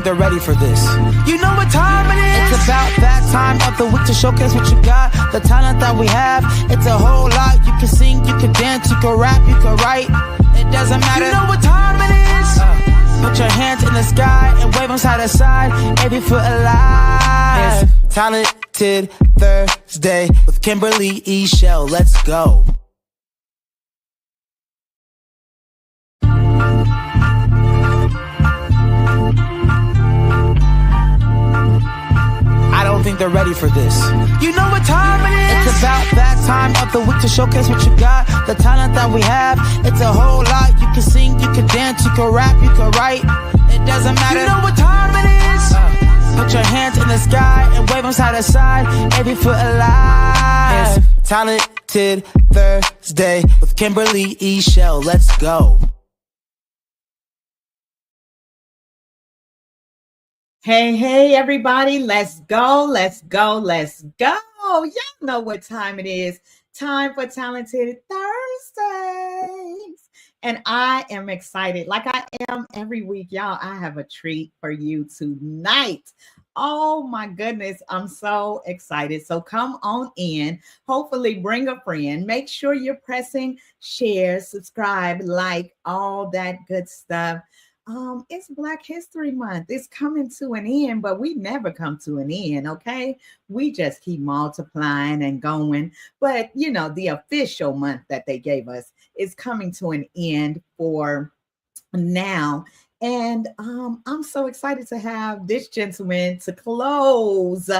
they're ready for this. You know what time it is? It's about that time of the week to showcase what you got, the talent that we have. It's a whole lot. You can sing, you can dance, you can rap, you can write. It doesn't matter. You know what time it is? Put your hands in the sky and wave them side to side. Every foot alive. It's Talented Thursday with Kimberly Eichelle. Let's go. I don't think they're ready for this. You know what time it is? It's about that time of the week to showcase what you got, the talent that we have. It's a whole lot. You can sing, you can dance, you can rap, you can write. It doesn't matter. You know what time it is? Put your hands in the sky and wave them side to side. Every foot alive. It's Talented Thursday with Kimberly Eichelle. Let's go. Hey, everybody. Let's go. Let's go. Let's go. Y'all know what time it is. Time for Talented Thursdays. And I am excited, like I am every week. Y'all, I have a treat for you tonight. Oh my goodness, I'm so excited. So come on in. Hopefully bring a friend. Make sure you're pressing share, subscribe, like, all that good stuff. It's Black History Month. It's coming to an end, but we never come to an end, okay? We just keep multiplying and going. But, you know, the official month that they gave us is coming to an end for now. And I'm so excited to have this gentleman to close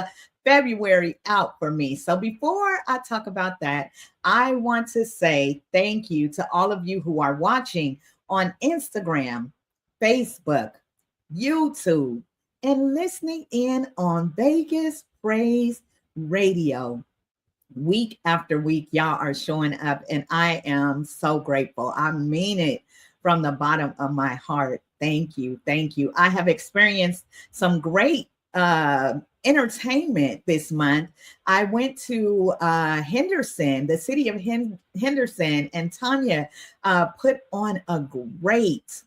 February out for me. So before I talk about that, I want to say thank you to all of you who are watching on Instagram, Facebook, YouTube, and listening in on Vegas Praise Radio. Week after week, y'all are showing up, and I am so grateful. I mean it from the bottom of my heart. Thank you. Thank you. I have experienced some great entertainment this month. I went to Henderson, the city of Henderson, and Tanya put on a great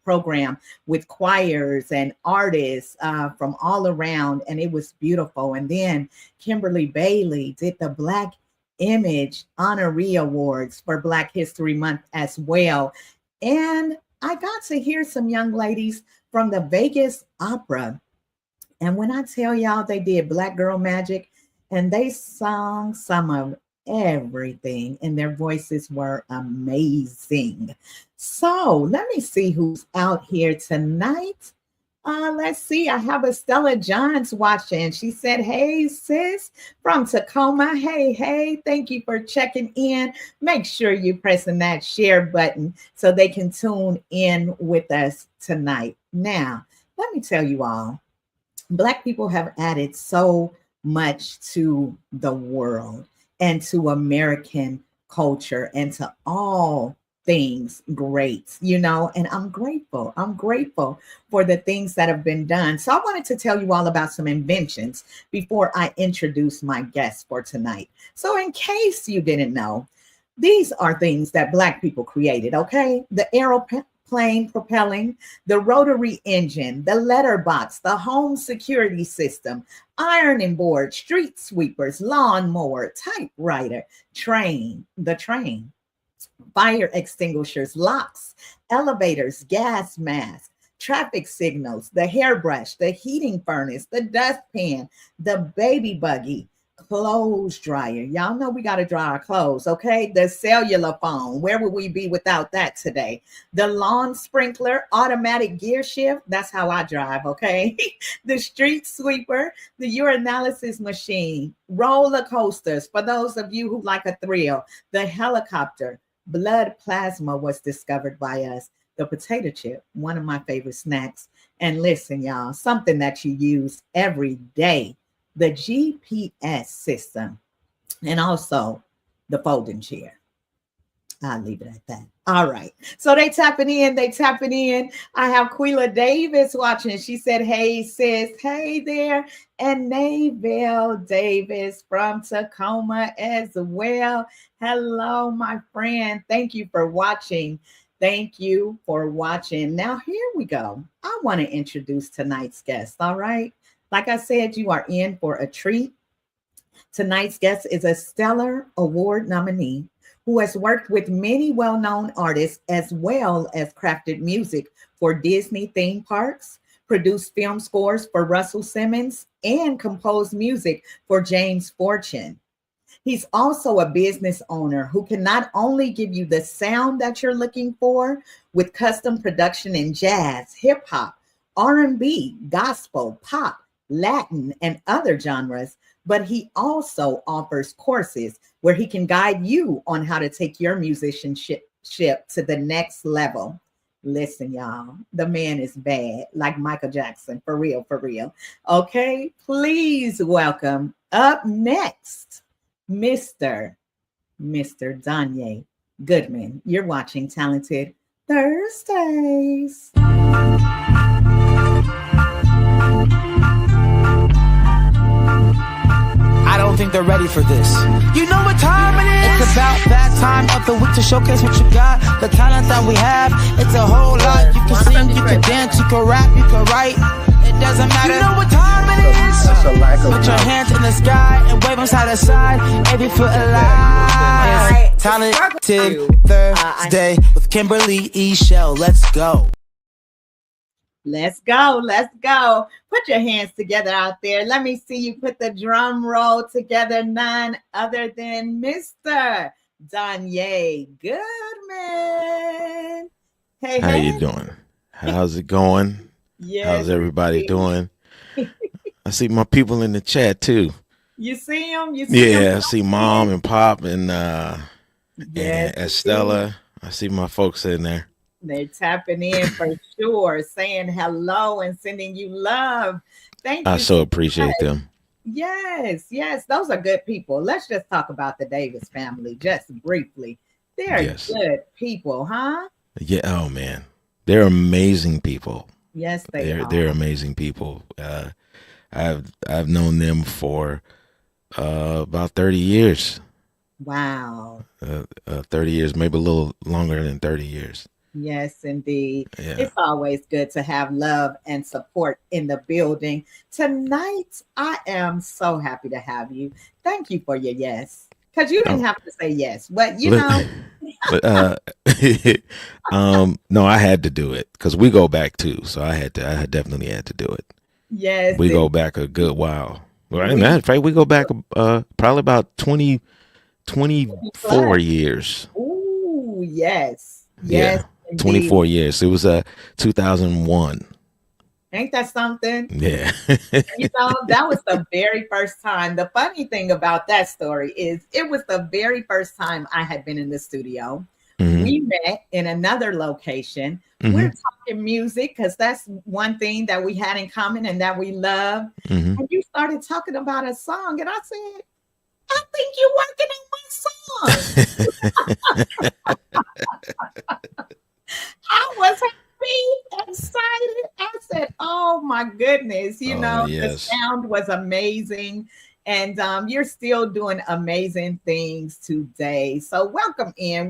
program with choirs and artists from all around, and it was beautiful. And then Kimberly Bailey did the Black Image Honoree Awards for Black History Month as well. And I got to hear some young ladies from the Vegas Opera. And when I tell y'all, they did Black Girl Magic, and they sung some of everything, and their voices were amazing. So let me see who's out here tonight. Let's see. I have Estella Johns watching. She said, "Hey, sis, from Tacoma. Hey. Thank you for checking in. Make sure you're pressing that share button so they can tune in with us tonight." Now, let me tell you all, Black people have added so much to the world and to American culture and to all things great, you know, and I'm grateful. I'm grateful for the things that have been done. So I wanted to tell you all about some inventions before I introduce my guest for tonight. So in case you didn't know, these are things that Black people created, okay? The aeroplane propelling, the rotary engine, the letterbox, the home security system, ironing board, street sweepers, lawnmower, typewriter, the train, fire extinguishers, locks, elevators, gas masks, traffic signals, the hairbrush, the heating furnace, the dustpan, the baby buggy, clothes dryer. Y'all know we got to dry our clothes, okay? The cellular phone. Where would we be without that today? The lawn sprinkler, automatic gear shift. That's how I drive, okay? The street sweeper, the urinalysis machine, roller coasters. For those of you who like a thrill, the helicopter, blood plasma was discovered by us. The potato chip, one of my favorite snacks. And listen, y'all, something that you use every day, the GPS system, and also the folding chair. I'll leave it at that. All right. So they tapping in. I have Quila Davis watching. She said, "Hey, sis." Hey there. And Navelle Davis from Tacoma as well. Hello, my friend. Thank you for watching. Thank you for watching. Now, here we go. I want to introduce tonight's guest. All right. Like I said, you are in for a treat. Tonight's guest is a Stellar Award nominee who has worked with many well-known artists as well as crafted music for Disney theme parks, produced film scores for Russell Simmons, and composed music for James Fortune. He's also a business owner who can not only give you the sound that you're looking for with custom production in jazz, hip hop, R&B, gospel, pop, Latin, and other genres, but he also offers courses where he can guide you on how to take your musicianship to the next level. Listen, y'all, the man is bad, like Michael Jackson, for real, for real. Okay, please welcome up next, Mr. Donyea Goodman. You're watching Talented Thursdays. I don't think they're ready for this. You know what time it is? It's about that time of the week to showcase what you got, the talent that we have. It's a whole lot. You can sing, you can dance, you can rap, you can write. It doesn't matter. You know what time it is? Put your hands in the sky and wave them side to side. Every foot alive. Talented Thursday with Kimberly Eichelle. Let's go. Let's go. Let's go. Put your hands together out there. Let me see you put the drum roll together. None other than Mr. Donyea Goodman. Hey, how you doing? How's it going? Yes, how's everybody doing? I see my people in the chat too. You see them? You see them? I see Mom and Pop and Estella. I see my folks in there. They're tapping in for sure, saying hello and sending you love. Thank you. I so appreciate them. Yes, those are good people. Let's just talk about the Davis family just briefly. They're good people, huh? Yeah. Oh man, they're amazing people. Yes, are. They're amazing people. I've known them for about 30 years. Wow. 30 years, maybe a little longer than 30 years. Yes, indeed. Yeah. It's always good to have love and support in the building. Tonight, I am so happy to have you. Thank you for your yes. Because you didn't have to say yes, but you know. But no, I had to do it because we go back too. So I definitely had to do it. Yes. We go back a good while. Well, matter of fact, we go back probably about 24 years. Ooh, yes. Yeah. Indeed. 24 years. It was 2001. Ain't that something? Yeah. You know, that was the very first time. The funny thing about that story is it was the very first time I had been in the studio. Mm-hmm. We met in another location. Mm-hmm. We're talking music because that's one thing that we had in common and that we love. Mm-hmm. And you started talking about a song and I said, I think you're working on my song. I was happy, excited. I said, oh my goodness, the sound was amazing. And you're still doing amazing things today. So welcome in.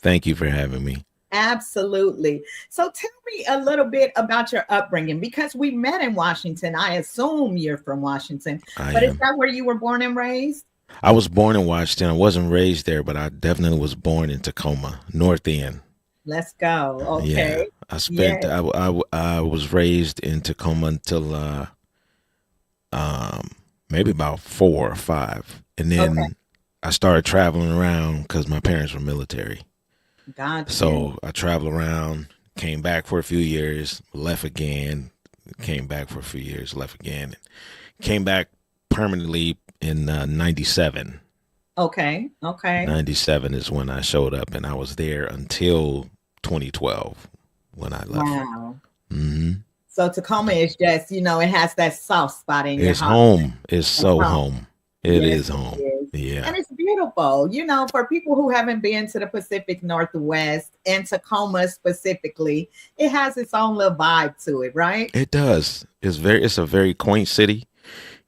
Thank you for having me. Absolutely. So tell me a little bit about your upbringing, because we met in Washington. I assume you're from Washington, but is that where you were born and raised? I was born in Washington. I wasn't raised there, but I definitely was born in Tacoma, North End. Let's go. Okay. Yeah, I spent. Yes. I was raised in Tacoma until maybe about 4 or 5, and then I started traveling around because my parents were military. Gotcha. So I traveled around, came back for a few years, left again, came back for a few years, left again, came back permanently in 97. Okay. 97 is when I showed up, and I was there until 2012 when I left. Wow. Mm-hmm. So Tacoma is just, it has that soft spot in your heart. It's home. It's so home. It is home. Yeah. And it's beautiful. For people who haven't been to the Pacific Northwest and Tacoma specifically, it has its own little vibe to it, right? It does. It's a very quaint city.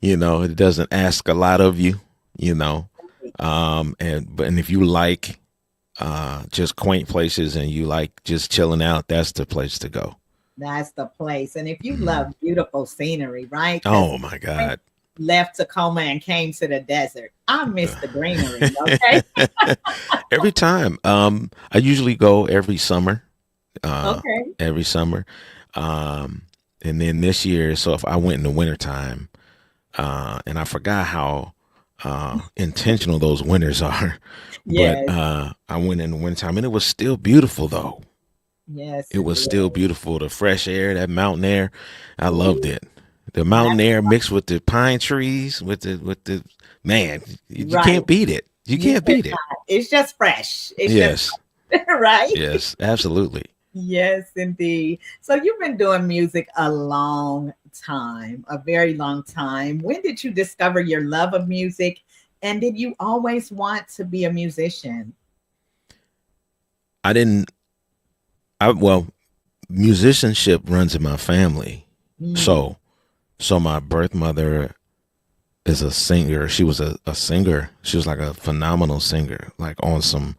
It doesn't ask a lot of you, and if you like just quaint places and you like just chilling out, that's the place to go. That's the place. And if you love beautiful scenery, right? 'Cause Oh my God. left Tacoma and came to the desert. I miss the greenery. Okay. Every time. I usually go every summer. Okay. Every summer. And then this year, so if I went in the wintertime, and I forgot how intentional those winters are. Yes. But I went in the wintertime and it was still beautiful though. Yes. It was still beautiful. The fresh air, that mountain air, I loved it. The mountain air mixed with the pine trees, with the man, you can't beat it. You can't beat it. It's just fresh. It's Yes. just right. Yes, absolutely. Yes, indeed. So you've been doing music a long time, a very long time. When did you discover your love of music? And did you always want to be a musician? Well, musicianship runs in my family. So my birth mother is a singer. She was a singer. She was like a phenomenal singer, like on some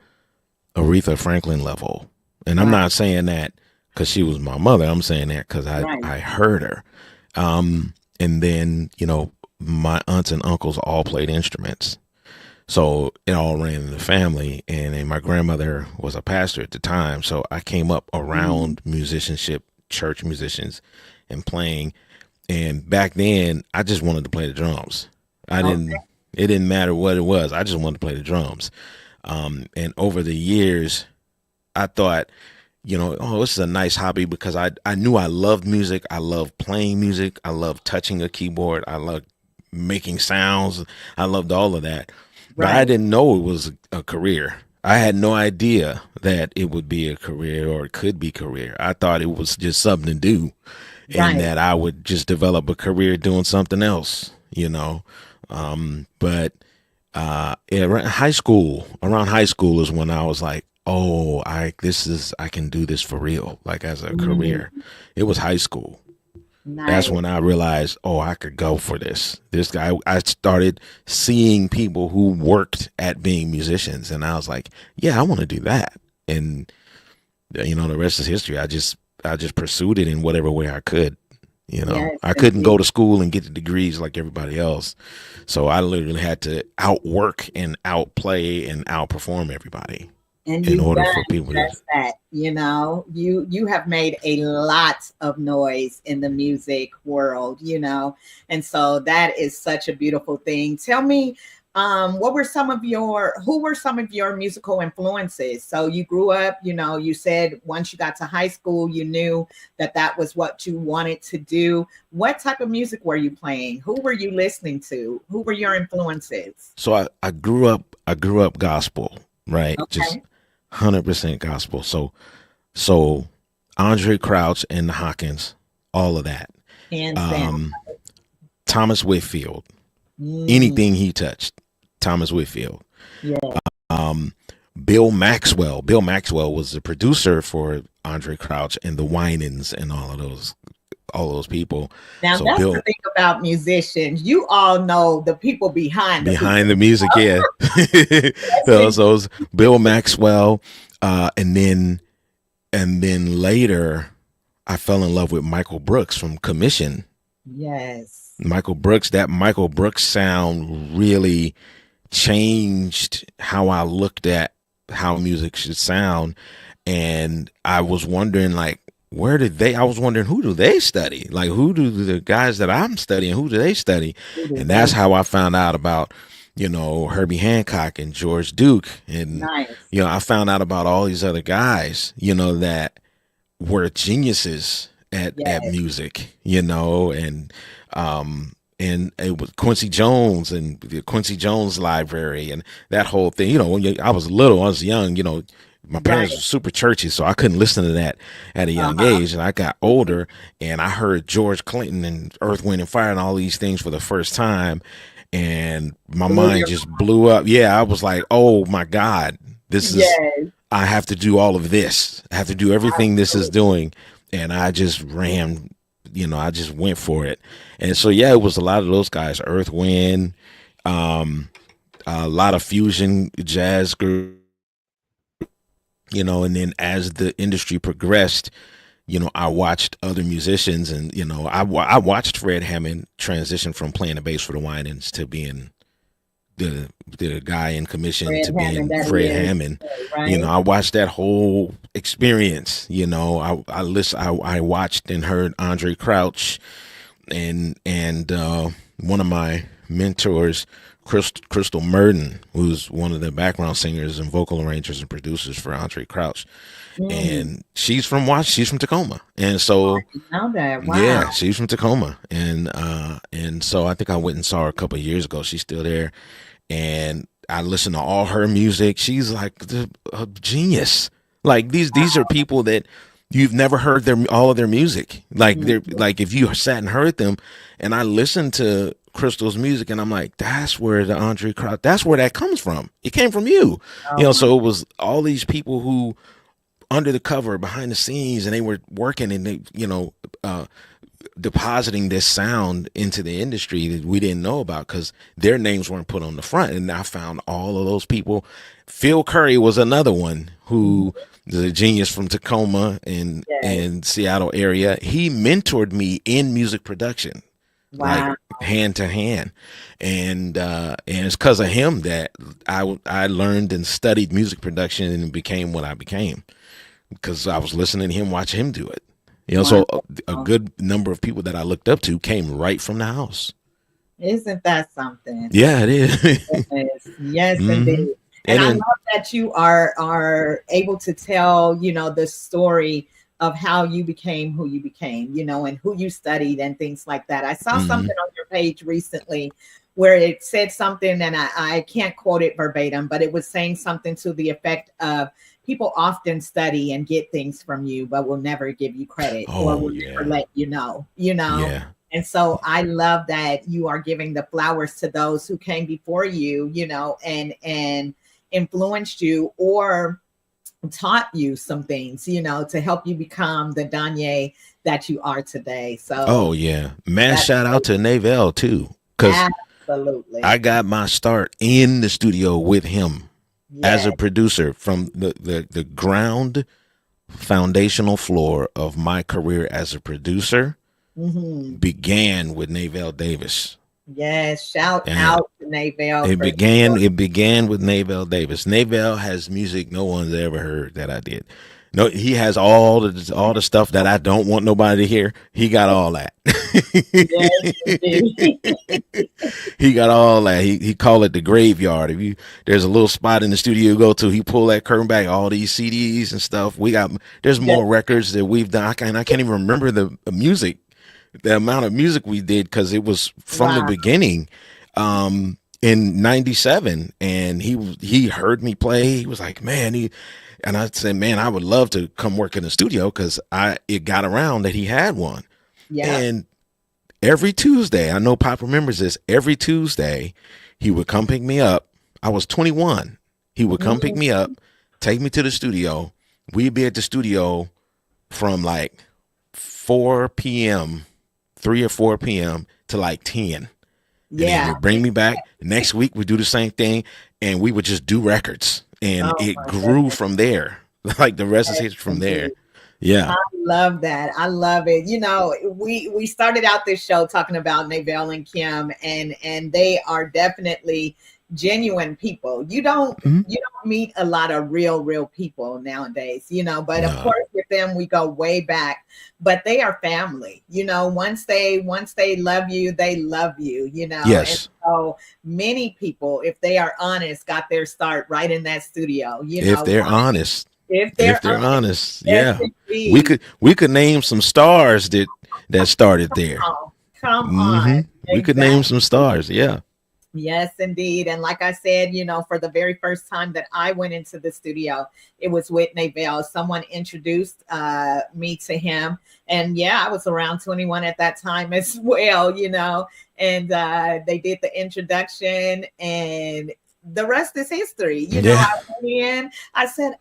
Aretha Franklin level. And I'm not saying that because she was my mother. I'm saying that because I heard her. And then, my aunts and uncles all played instruments. So it all ran in the family. And then my grandmother was a pastor at the time. So I came up around musicianship, church musicians and playing. And back then I just wanted to play the drums. It didn't matter what it was. I just wanted to play the drums. And over the years, I thought, this is a nice hobby because I knew I loved music. I loved playing music. I loved touching a keyboard. I loved making sounds. I loved all of that. But I didn't know it was a career. I had no idea that it would be a career or it could be career. I thought it was just something to do and that I would just develop a career doing something else, But around high school is when I was like, oh, I can do this for real, like as a career. It was high school. Nice. That's when I realized, oh, I could go for this. This guy, I started seeing people who worked at being musicians, and I was like, yeah, I want to do that. And the rest is history. I just pursued it in whatever way I could. Yes, I couldn't go to school and get the degrees like everybody else. So I literally had to outwork and outplay and outperform everybody. And in order for people just that, you have made a lot of noise in the music world, and so that is such a beautiful thing. Tell me, who were some of your musical influences? So you grew up, you said once you got to high school, you knew that was what you wanted to do. What type of music were you playing? Who were you listening to? Who were your influences? So I grew up gospel, right? Okay. Just 100% gospel. So Andre Crouch and the Hawkins, all of that. And Thomas Whitfield, anything he touched, Thomas Whitfield. Yeah. Bill Maxwell. Bill Maxwell was the producer for Andre Crouch and the Winans and all those people. Now that's the thing about musicians. You all know the people behind the music, yeah. So it was Bill Maxwell, and then later I fell in love with Michael Brooks from Commission. Yes. Michael Brooks sound really changed how I looked at how music should sound. And I was wondering, like, I was wondering, who do they study? Like, who do the guys that I'm studying, who do they study? And that's how I found out about, Herbie Hancock and George Duke. And, nice. I found out about all these other guys, that were geniuses at music, and it was Quincy Jones and the Quincy Jones Library and that whole thing. When I was young, my parents were super churchy, so I couldn't listen to that at a young age. And I got older and I heard George Clinton and Earth, Wind and Fire and all these things for the first time. And my mind just blew up. Yeah, I was like, oh my God, I have to do all of this. I have to do everything this is doing. And I just ran, I just went for it. And so, it was a lot of those guys, Earth, Wind, a lot of fusion jazz groups. you know, and then as the industry progressed, you know, I watched other musicians, and you know, I watched Fred Hammond transition from playing the bass for the Winans to being the guy in commission Fred to Hammond, being that Fred is, Hammond. You know, right? I watched that whole experience. You know, I watched and heard Andre Crouch, and one of my mentors, Crystal Murden, who's one of the background singers and vocal arrangers and producers for Andre Crouch, Mm, and she's from Tacoma, and so I know that. yeah, Wow. she's from Tacoma, and so I think I went and saw her a couple of years ago. She's still there, and I listen to all her music. She's like a genius. Like these are people that you've never heard all of their music. Like Mm, they're like if you sat and heard them, and I listened to Crystal's music, and I'm like, that's where the Andre Crouch, that's where that comes from. It came from you, you oh know. my, So it was all these people who under the cover, behind the scenes, and they were working, and they, you know, depositing this sound into the industry that we didn't know about because their names weren't put on the front. And I found all of those people. Phil Curry was another one who is a genius from Tacoma yes. and Seattle area. He mentored me in music production, like Wow. hand to hand, and it's because of him that I learned and studied music production and became what I became because I was listening to him, watch him do it. You know, Wow. so a good number of people that I looked up to came right from the house. Isn't that something? Yeah, it is. Yes, yes, hmm indeed. And And I then, love that you are able to tell, the story of how you became who you became, and who you studied and things like that. I saw hmm something on your page recently where it said something, and I can't quote it verbatim, but it was saying something to the effect of people often study and get things from you, but will never give you credit or oh will never yeah, let you know. yeah, And so I love that you are giving the flowers to those who came before you, and influenced you or taught you some things, to help you become the Donyea that you are today. oh So yeah. Mass that's shout out to Navell too, because I absolutely, got my start in the studio with him as a yes. producer from the ground foundational floor of my career as a producer Hmm. began with Navell Davis. Yes. Shout And out to Navell It for began. sure. It began with Navell Davis. Navell has music no one's ever heard that I did. No, he has all the stuff that I don't want nobody to hear. He got all that. Yes, indeed. He got all that. He called it the graveyard. If you There's a little spot in the studio you go to, he pull that curtain back, all these CDs and stuff. There's Yes. more records that we've done. I can't even remember the music, the amount of music we did because it was from the Wow. beginning. In '97, and he heard me play. He was like, man, and I said, man, I would love to come work in the studio because it got around that he had one. Yep. And every Tuesday, I know Pop remembers this, every Tuesday he would come pick me up. I was 21. He would come pick Mhm. me up, take me to the studio. We'd be at the studio from like 4 p.m., 3 or 4 p.m. to like 10. And then Yeah. he'd bring me back. Next week we do the same thing, and we would just do records, and Oh it my grew goodness. from there. Like the rest is Yes, history from there. indeed. Yeah. I love that. I love it. We started out this show talking about Navell and Kim, and they are definitely genuine people. You don't Mhm. you don't meet a lot of real people nowadays, but of No. course with them we go way back, but they are family. Once they love you, they love you, and Yes. so many people, if they are honest, got their start right in that studio, If they're honest. if If they're they're honest. yes, Yeah. We indeed. could we could name some stars that started there. Oh, come on. hmm We could name some Exactly. stars. Yeah. Yes, indeed. And like I said, for the very first time that I went into the studio, it was with Navell. Someone introduced me to him. And yeah, I was around 21 at that time as well. And they did the introduction, and the rest is history. Yeah. I went in, I said,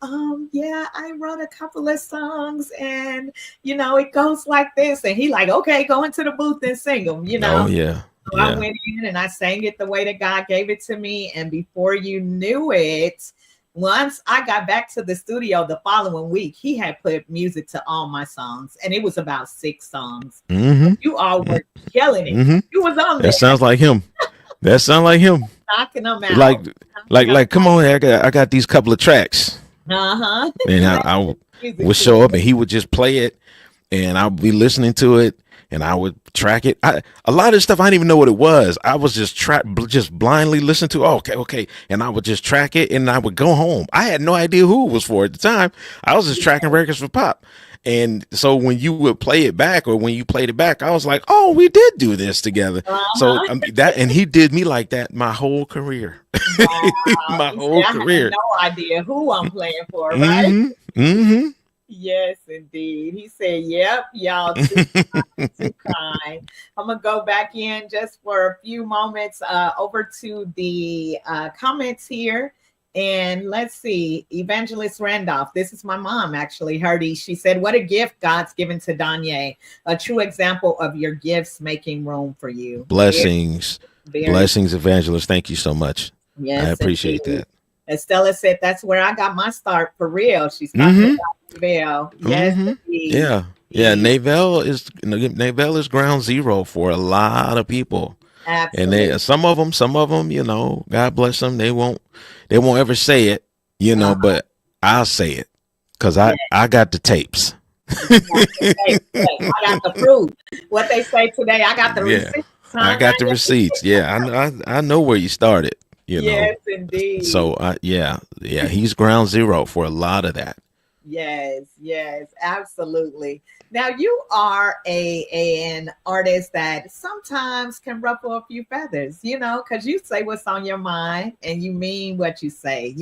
yeah, I wrote a couple of songs, and it goes like this. And he like, okay, go into the booth and sing them. Oh yeah. So I Yeah. went in and I sang it the way that God gave it to me. And before you knew it, Once I got back to the studio the following week, he had put music to all my songs, and it was about 6 songs. Mm-hmm. You all were killing it. Mm-hmm. You was on there. That sounds like him. That sounds like him. Knocking them out. Like, come on, I got these couple of tracks. Uh-huh. And I would show up and he would just play it and I'll be listening to it and I would track it. A lot of stuff I didn't even know what it was. I was just blindly listening to, okay. And I would just track it and I would go home. I had no idea who it was for at the time. I was just tracking records for pop. And so when you would play it back or when you played it back, I was like, oh, we did do this together. So and he did me like that my whole career. Wow. My whole career. I had no idea who I'm playing for, right? Mm-hmm. Yes, indeed. He said, yep, y'all too kind. I'm going to go back in just for a few moments over to the comments here. And let's see, Evangelist Randolph. This is my mom, actually, Herdy. She said, what a gift God's given to Donyea. A true example of your gifts making room for you. Blessings. Blessings, Evangelist. Thank you so much. Yes, I appreciate that. Estella said, that's where I got my start for real. She's talking about Navell. Yes, Yeah. Navell is ground zero for a lot of people. Absolutely. And some of them, God bless them. They won't ever say it, but I'll say it because I got the tapes. I got the proof. What they say today, I got the receipts. I got the receipts. Yeah, I know where you started. Yes, indeed. So he's ground zero for a lot of that. Yes, absolutely. Now you are an artist that sometimes can ruffle a few feathers, because you say what's on your mind and you mean what you say,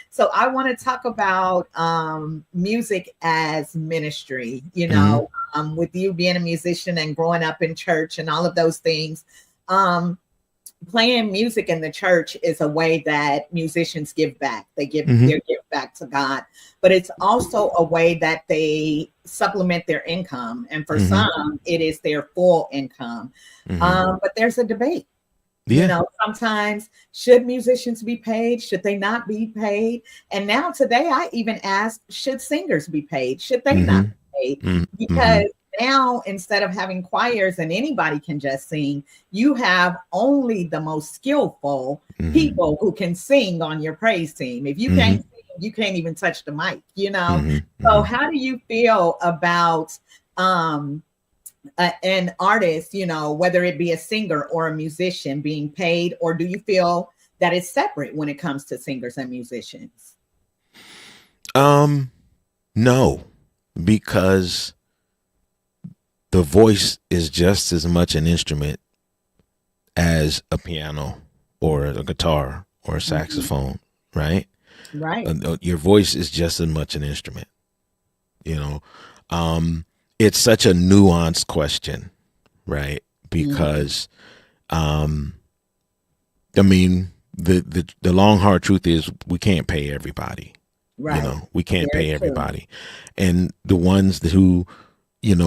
So I want to talk about music as ministry, with you being a musician and growing up in church and all of those things. Playing music in the church is a way that musicians give back. They give their gift back to God, but it's also a way that they supplement their income. And for some, it is their full income. But there's a debate. Yeah. Sometimes should musicians be paid? Should they not be paid? And now today, I even ask, should singers be paid? Should they not be paid? Because now, instead of having choirs and anybody can just sing, you have only the most skillful people who can sing on your praise team. If you can't sing, you can't even touch the mic, So how do you feel about an artist, whether it be a singer or a musician being paid, or do you feel that it's separate when it comes to singers and musicians? No, because the voice is just as much an instrument as a piano or a guitar or a saxophone, right? Right. Your voice is just as much an instrument, It's such a nuanced question, right? Because, the long, hard truth is we can't pay everybody, right? We can't pay everybody. And the ones who,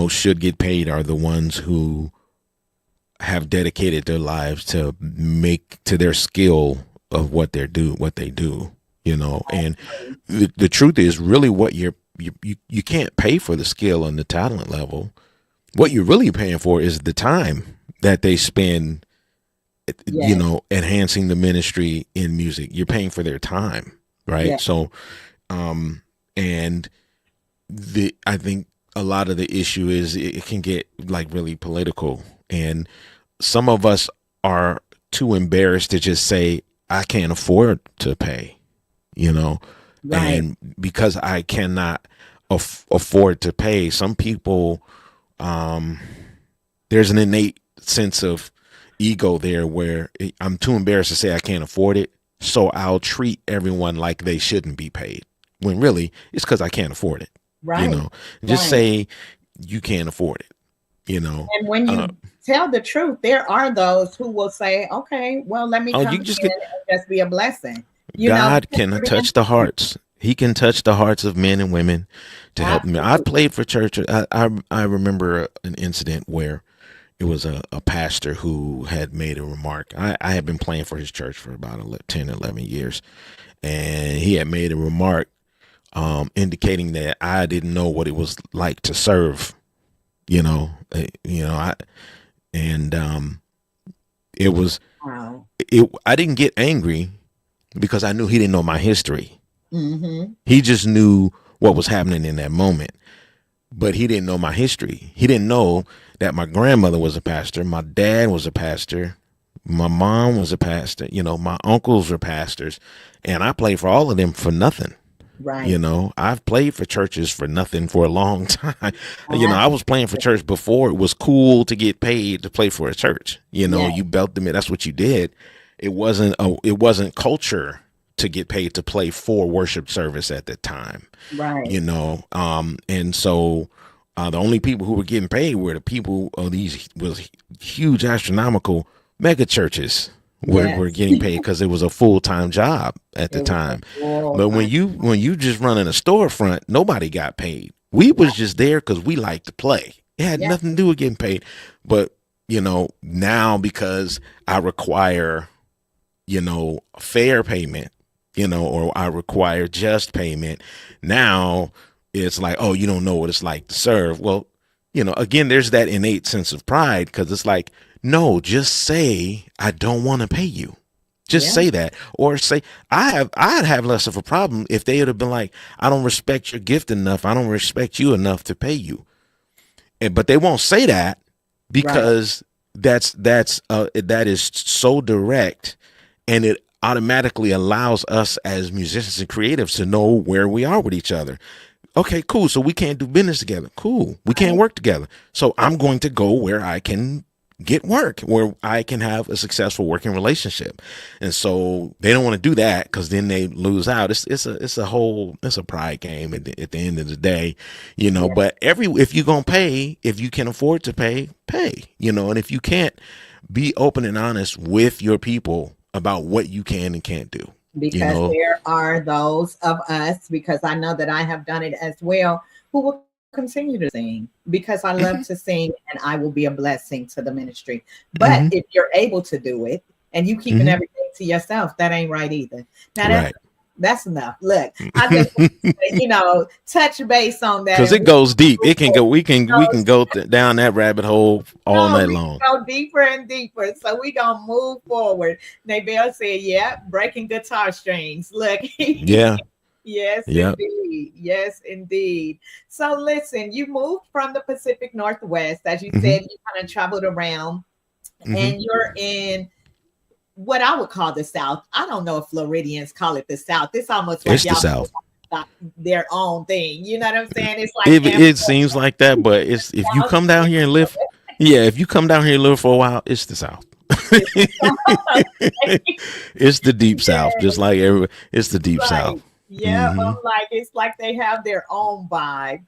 should get paid are the ones who have dedicated their lives to their skill of what they do, and the truth is really what you can't pay for the skill and the talent level. What you're really paying for is the time that they spend, enhancing the ministry in music. You're paying for their time. Right. Yeah. So, I think a lot of the issue is it can get like really political, and some of us are too embarrassed to just say, I can't afford to pay, right. And because I cannot afford to pay, some people, there's an innate sense of ego there where I'm too embarrassed to say I can't afford it. So I'll treat everyone like they shouldn't be paid, when really it's because I can't afford it. Right. Just say you can't afford it, And when you tell the truth, there are those who will say, okay, well, let me come and just be a blessing. God can touch the hearts. He can touch the hearts of men and women to help me. I've played for church. I remember an incident where it was a pastor who had made a remark. I had been playing for his church for about 10, 11 years. and he had made a remark indicating that I didn't know what it was like to serve, you know, it was, Wow. I didn't get angry because I knew he didn't know my history. Mm-hmm. He just knew what was happening in that moment, but he didn't know my history. He didn't know that my grandmother was a pastor. My dad was a pastor. My mom was a pastor. You know, my uncles were pastors, and I played for all of them for nothing. Right. You know, I've played for churches for nothing for a long time. You know, I was playing for church before it was cool to get paid to play for a church. You know, you belt them in. That's what you did. It wasn't culture to get paid to play for worship service at the time. Right. You know, and so the only people who were getting paid were the people of these was huge astronomical mega churches were getting paid because it was a full-time job at the time. But when you just running a storefront, nobody got paid. We was just there because we liked to play. It had nothing to do with getting paid. But, you know, now because I require, you know, fair payment, you know, or I require just payment, now it's like, oh, you don't know what it's like to serve. Well, you know, again, there's that innate sense of pride because it's like, no, just say, I don't want to pay you. Just say that, or say, I'd have less of a problem if they would have been like, I don't respect your gift enough. I don't respect you enough to pay you. But they won't say that because that is so direct, and it automatically allows us as musicians and creatives to know where we are with each other. Okay, cool. So we can't do business together. Cool. We can't work together. So I'm going to go where I can get work, where I can have a successful working relationship. And so they don't want to do that because then they lose out. It's a pride game at the end of the day, you know. But if you're gonna pay, if you can afford to pay, you know. And if you can't, be open and honest with your people about what you can and can't do. Because you know? There are those of us, because I know that I have done it as well, who will continue to sing because I love to sing and I will be a blessing to the ministry. But if you're able to do it and you keeping everything to yourself, that ain't right either. Now that's enough. Look, I just you know, touch base on that because it goes deep. It can go. We can go down that rabbit hole all night long. Go deeper and deeper. So we gonna move forward. Naybell said, "Yeah, breaking guitar strings." Look, yeah. Yes, indeed. Yes, indeed. So listen, you moved from the Pacific Northwest, as you said, you kind of traveled around, and you're in what I would call the South. I don't know if Floridians call it the South. It's almost like it's the South. Their own thing. You know what I'm saying? It's like it seems like that, but it's if you come down here and live, if you come down here and live for a while, it's the South. It's the deep South, just like it's the deep South. Yeah, like it's like they have their own vibe.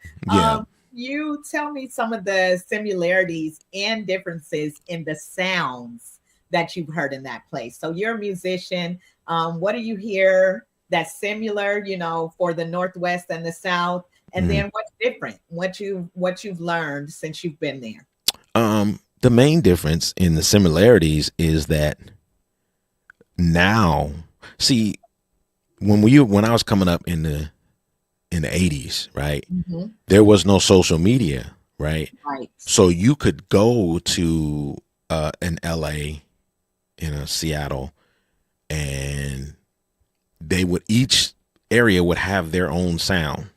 You tell me some of the similarities and differences in the sounds that you've heard in that place. So you're a musician. What do you hear that's similar, you know, for the Northwest and the South? And then what's different? What you've learned since you've been there? The main difference in the similarities is that now, see, when I was coming up in the 80s, right? There was no social media, right? Right. So you could go to an LA, Seattle, and each area would have their own sound,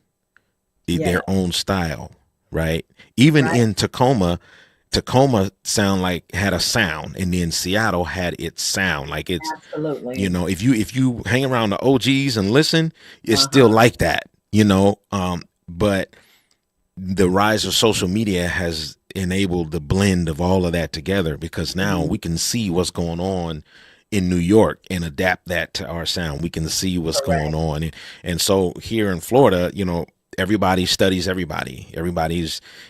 their own style, right? Even in Tacoma had a sound, and then Seattle had its sound. Like it's absolutely, you know, if you hang around the OGs and listen, it's still like that, you know. But the rise of social media has enabled the blend of all of that together, because now we can see what's going on in New York and adapt that to our sound. We can see what's going on, and so here in Florida, you know, everybody studies everybody.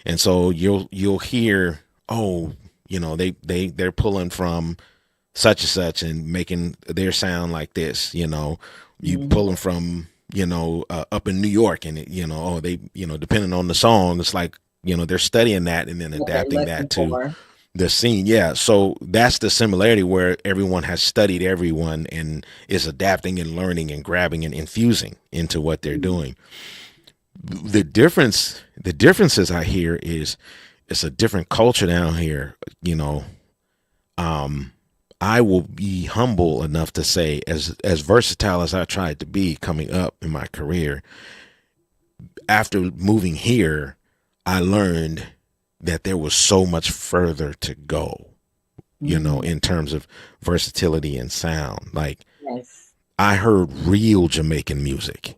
And so you'll hear, oh, you know, they're pulling from such and such and making their sound like this, you know. You pulling from, you know, up in New York, and it, you know, they, you know, depending on the song, it's like, you know, they're studying that and then adapting that to The scene, yeah. So that's the similarity where everyone has studied everyone and is adapting and learning and grabbing and infusing into what they're doing. The differences I hear is it's a different culture down here. You know, I will be humble enough to say, as versatile as I tried to be coming up in my career, after moving here, I learned that there was so much further to go, you know, in terms of versatility and sound. Like, Yes. I heard real Jamaican music,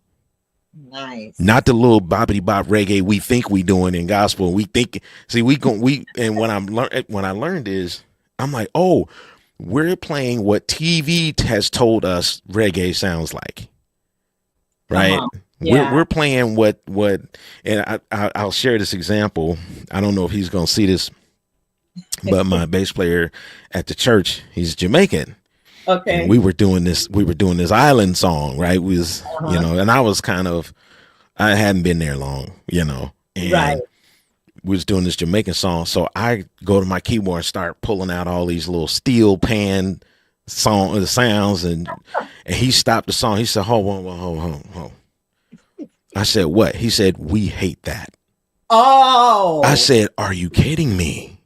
Nice. not the little boppity bop reggae we think we doing in gospel. We think, see, and when I learned is, I'm like, oh, we're playing what TV has told us reggae sounds like, right? Yeah. We're playing what, and I'll share this example. I don't know if he's gonna see this, but my bass player at the church, he's Jamaican. Okay. And we were doing this island song, right? We was, you know, and I hadn't been there long, you know, and Right. we was doing this Jamaican song. So I go to my keyboard and start pulling out all these little steel pan sounds, and he stopped the song. He said, hold. I said, what? He said, we hate that. Oh. I said, are you kidding me?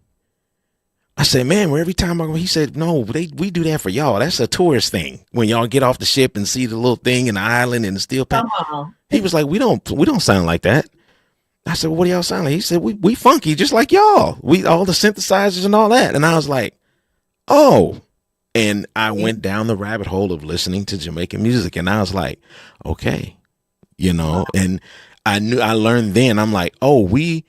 I said, man, every time I go, he said, no, we do that for y'all. That's a tourist thing. When y'all get off the ship and see the little thing in the island and the steel pan. Come on. He was like, we don't sound like that. I said, well, what do y'all sound like? He said, we funky just like y'all. We all the synthesizers and all that. And I was like, oh. And I went down the rabbit hole of listening to Jamaican music, and I was like, okay, you know, and I learned then, I'm like, oh, we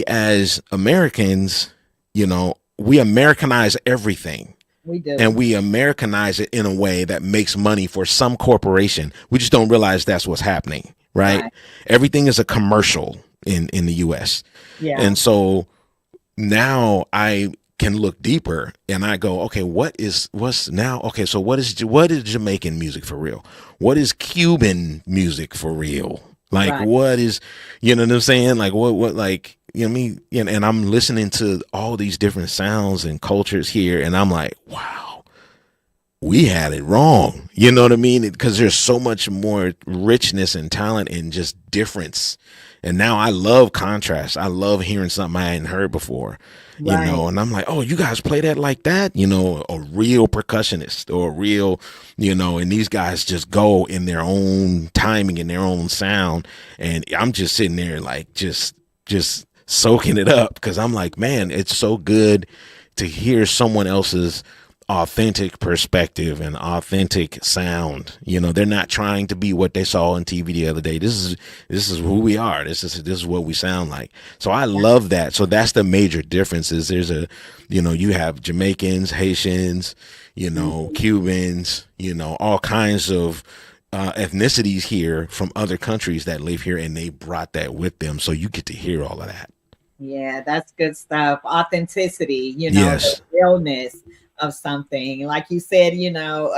as Americans, you know, we Americanize everything. We do. And we Americanize it in a way that makes money for some corporation. We just don't realize that's what's happening, right? Everything is a commercial in the US. Yeah. And so now I can look deeper and I go, okay, so what is Jamaican music for real? What is Cuban music for real? Like, what is, you know what I'm saying? Like, what, like, you know what I mean? And I'm listening to all these different sounds and cultures here, and I'm like, wow, we had it wrong. You know what I mean? Because there's so much more richness and talent and just difference. And now I love contrast. I love hearing something I hadn't heard before, you know, and I'm like, oh, you guys play that like that? You know, a real percussionist or a real, you know, and these guys just go in their own timing and their own sound. And I'm just sitting there like just soaking it up, because I'm like, man, it's so good to hear someone else's authentic perspective and authentic sound. You know, they're not trying to be what they saw on TV the other day. This is who we are. This is what we sound like. So I love that. So that's the major difference. Is there's a, you know, you have Jamaicans, Haitians, you know, Cubans, you know, all kinds of ethnicities here from other countries that live here, and they brought that with them. So you get to hear all of that. Yeah, that's good stuff. Authenticity, you know, Yes. the realness of something. Like you said, you know,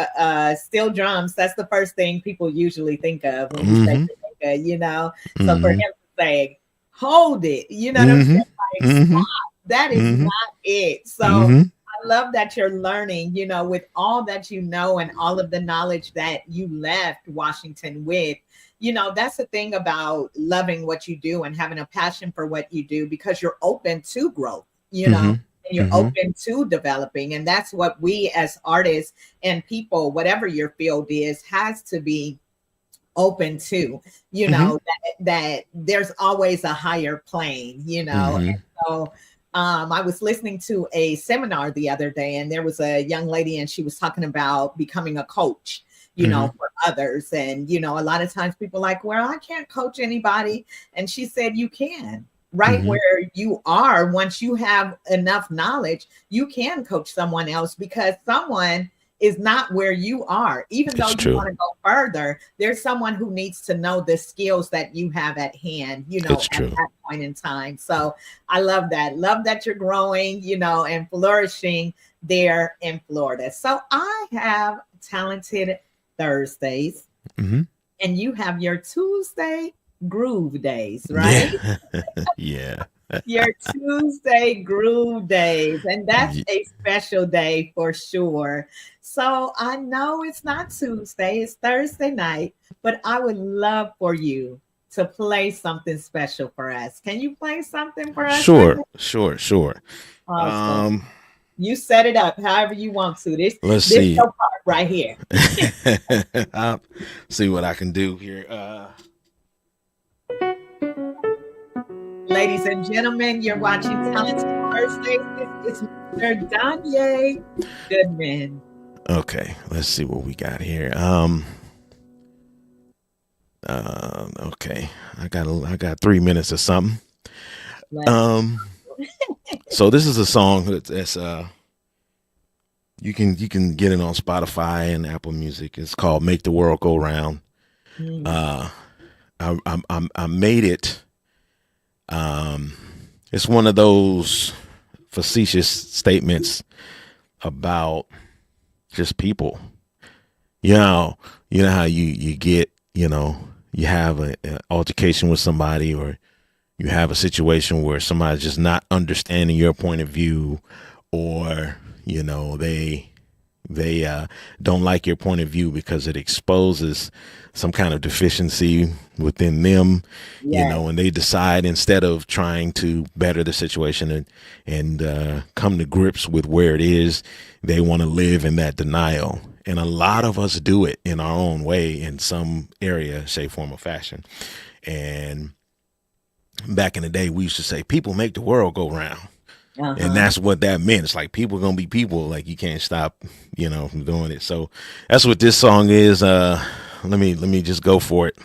steel drums, that's the first thing people usually think of when you say Jamaica, you know. So for him to say, hold it, you know what I'm saying? Like, stop. That is not it. So I love that you're learning, you know, with all that you know and all of the knowledge that you left Washington with. You know, that's the thing about loving what you do and having a passion for what you do, because you're open to growth, you know, and you're open to developing. And that's what we as artists and people, whatever your field is, has to be open to, you know, that there's always a higher plane, you know. And so I was listening to a seminar the other day, and there was a young lady, and she was talking about becoming a coach, you know, for others. And, you know, a lot of times people are like, well, I can't coach anybody. And she said, you can, right where you are. Once you have enough knowledge, you can coach someone else, because someone is not where you are. Even though you want to go further, there's someone who needs to know the skills that you have at hand, you know, at that point in time. So I love that. Love that you're growing, you know, and flourishing there in Florida. So I have Talented Thursdays, and you have your Tuesday groove days, right? Yeah. Your Tuesday groove days, and that's Ye- a special day for sure. So I know it's not Tuesday, it's Thursday night, but I would love for you to play something special for us. Can you play something for us right Sure, now? sure, sure. Awesome. Um, You set it up however you want to. This let's this see. your part right here. I'll see what I can do here. Ladies and gentlemen, you're watching Talented Thursdays. This is Mr. Donyea Goodman. Okay, let's see what we got here. Okay, I got 3 minutes or something. Let's Um, so this is a song that's you can get it on Spotify and Apple Music. It's called "Make the World Go Round." Uh, I made it. It's one of those facetious statements about just people. You know how you get, you have an altercation with somebody, or you have a situation where somebody's just not understanding your point of view, or they don't like your point of view because it exposes some kind of deficiency within them, Yes. and they decide, instead of trying to better the situation and come to grips with where it is, they want to live in that denial. And a lot of us do it in our own way, in some area, shape, form, or fashion. And back in the day, we used to say, people make the world go round. And that's what that meant. It's like, people are gonna be people. Like, you can't stop, from doing it. So that's what this song is. Let me just go for it.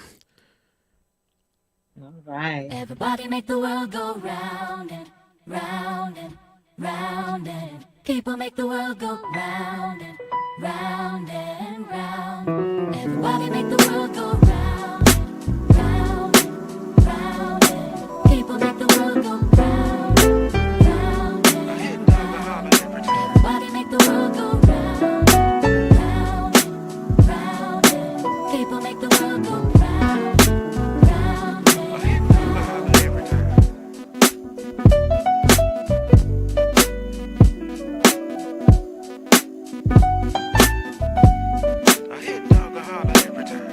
All right. Everybody make the world go round and round and round and people make the world go round and round and round. Everybody make the world go round and round and round and people make the world go round, round and round. Everybody make the world go round, round, round and people make the world go round, round and round. I hit dog a holler every time.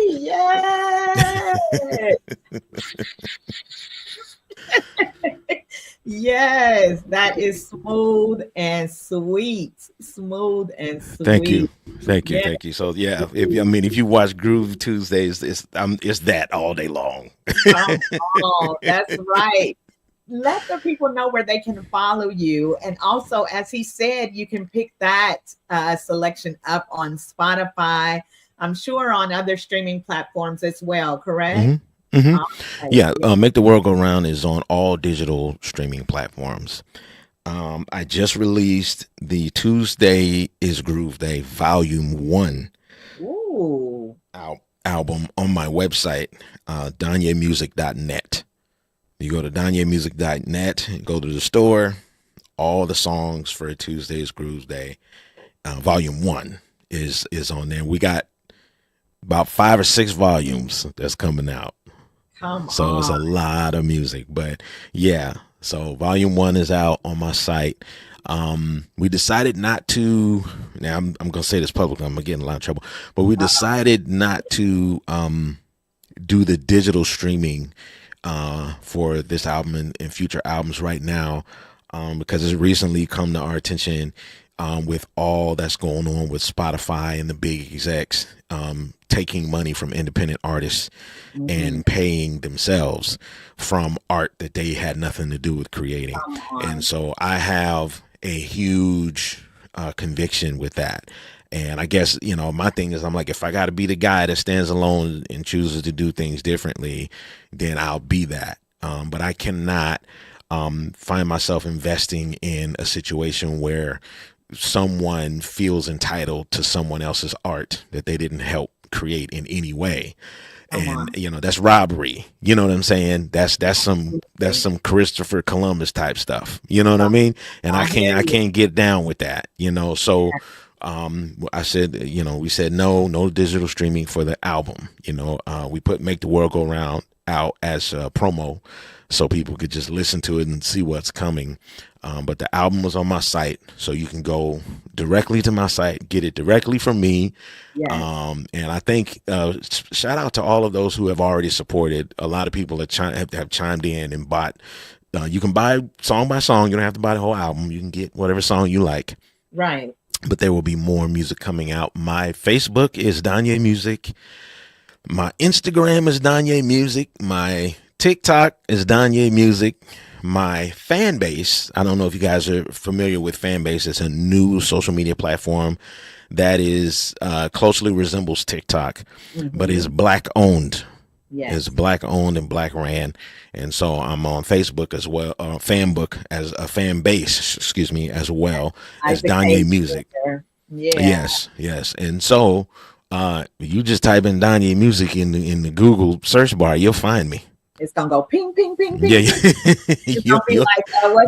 Yes. Yes, that is smooth and sweet. Smooth and Thank you. sweet. Thank you. Yeah. Thank you. So yeah, if you watch Groove Tuesdays, it's that all day long. Come on, that's right. Let the people know where they can follow you. And also, as he said, you can pick that selection up on Spotify. I'm sure on other streaming platforms as well, correct? Hmm. Okay. Yeah, Make the World Go Round is on all digital streaming platforms. I just released the Tuesday is Groove Day Volume 1 Ooh. album on my website, DonyeMusic.net. You go to DonyeMusic.net and go to the store. All the songs for Tuesday's Groove Day, Volume 1 is on there. We got about 5 or 6 volumes that's coming out. Come So it's a on. lot of music, but yeah. So volume 1 is out on my site. We decided not to. Now I'm gonna say this publicly. I'm gonna get in a lot of trouble, but we decided not to do the digital streaming for this album and future albums right now, because it's recently come to our attention with all that's going on with Spotify and the big execs taking money from independent artists and paying themselves from art that they had nothing to do with creating. And so I have a huge conviction with that. And I guess, my thing is, I'm like, if I got to be the guy that stands alone and chooses to do things differently, then I'll be that. But I cannot find myself investing in a situation where someone feels entitled to someone else's art that they didn't help create in any way. And that's robbery. You know what I'm saying? That's some Christopher Columbus type stuff. You know what I mean? And I can't get down with that. So I said, we said no digital streaming for the album. We put Make the World Go Round out as a promo so people could just listen to it and see what's coming. But the album was on my site, so you can go directly to my site, get it directly from me. Yes. And I think shout out to all of those who have already supported. A lot of people have chimed in and bought. You can buy song by song. You don't have to buy the whole album. You can get whatever song you like. Right. But there will be more music coming out. My Facebook is Donyea Music. My Instagram is Donyea Music. My TikTok is Donyea Music. My fan base, I don't know if you guys are familiar with fan base. It's a new social media platform that is closely resembles TikTok, but is Black owned. Yes. It's Black owned and Black ran. And so I'm on Facebook as well, Fanbook as a fan base, as well as Donyea Music. Yeah. Yes. And so you just type in Donyea Music in the Google search bar, you'll find me. It's gonna go ping, ping, ping, ping. Yeah, You'll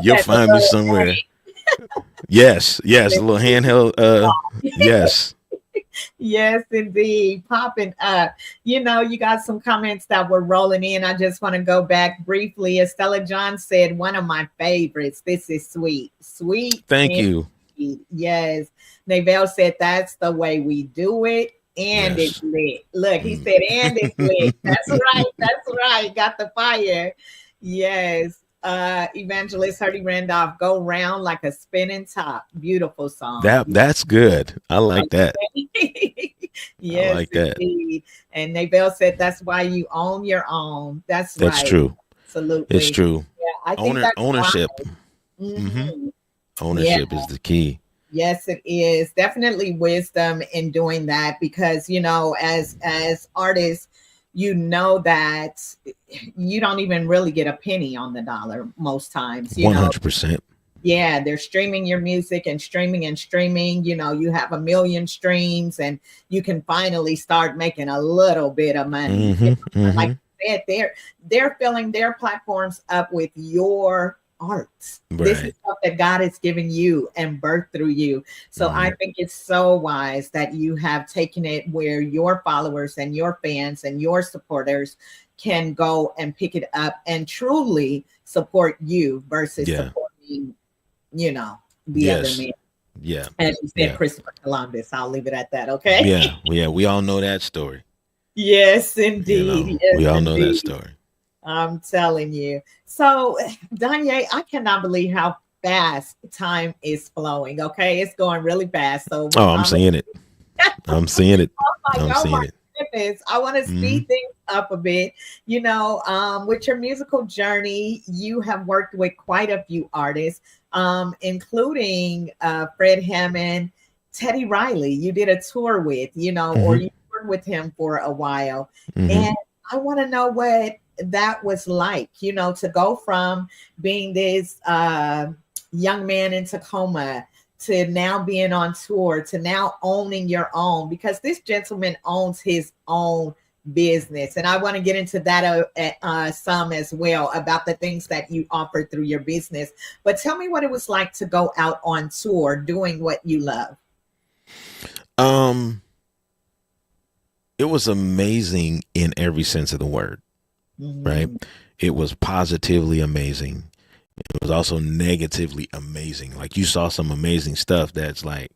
you'll find me somewhere. Yes, a little handheld. Yes. Yes, indeed. Popping up. You got some comments that were rolling in. I just want to go back briefly. Estella John said, one of my favorites. This is sweet. Sweet. Thank you. Sweet. Yes. Neville said, that's the way we do it. And Yes. it's lit. Look, he said, and it's lit. That's right. That's right. Got the fire. Yes. Evangelist Hurdy Randolph, go round like a spinning top. Beautiful song. That's good. I like that. Yes, I like that. indeed. And Neville said that's why you own your own. That's right. True. Absolutely. It's true. Yeah, I think that's ownership. wise. Mhm. Ownership is the key. Yes, it is. Definitely wisdom in doing that because, as artists, that you don't even really get a penny on the dollar most times. 100%. Yeah, they're streaming your music and streaming. You have 1 million streams and you can finally start making a little bit of money. Like I said, they're filling their platforms up with your art. Right. This is stuff that God has given you and birthed through you. So I think it's so wise that you have taken it where your followers and your fans and your supporters can go and pick it up and truly support you versus supporting, the other man. Yeah. As you said, Yeah. Christopher Columbus. I'll leave it at that. Okay. Yeah. Yeah. We all know that story. Yes, You indeed. know, Yes, we all know that indeed. story. I'm telling you. So, Donyea, I cannot believe how fast time is flowing. Okay, it's going really fast. So, Oh, I'm seeing it. I'm seeing it. like, I'm oh my seeing it. goodness, I want to Hmm. speed things up a bit. With your musical journey, you have worked with quite a few artists, including Fred Hammond, Teddy Riley. You did a tour with, or Hmm. you toured with him for a while. Hmm. And I want to know what that was like, to go from being this young man in Tacoma to now being on tour, to now owning your own, because this gentleman owns his own business. And I want to get into that some as well, about the things that you offer through your business. But tell me what it was like to go out on tour doing what you love. It was amazing in every sense of the word, right? Mhm. It was positively amazing. It was also negatively amazing. Like, you saw some amazing stuff that's like,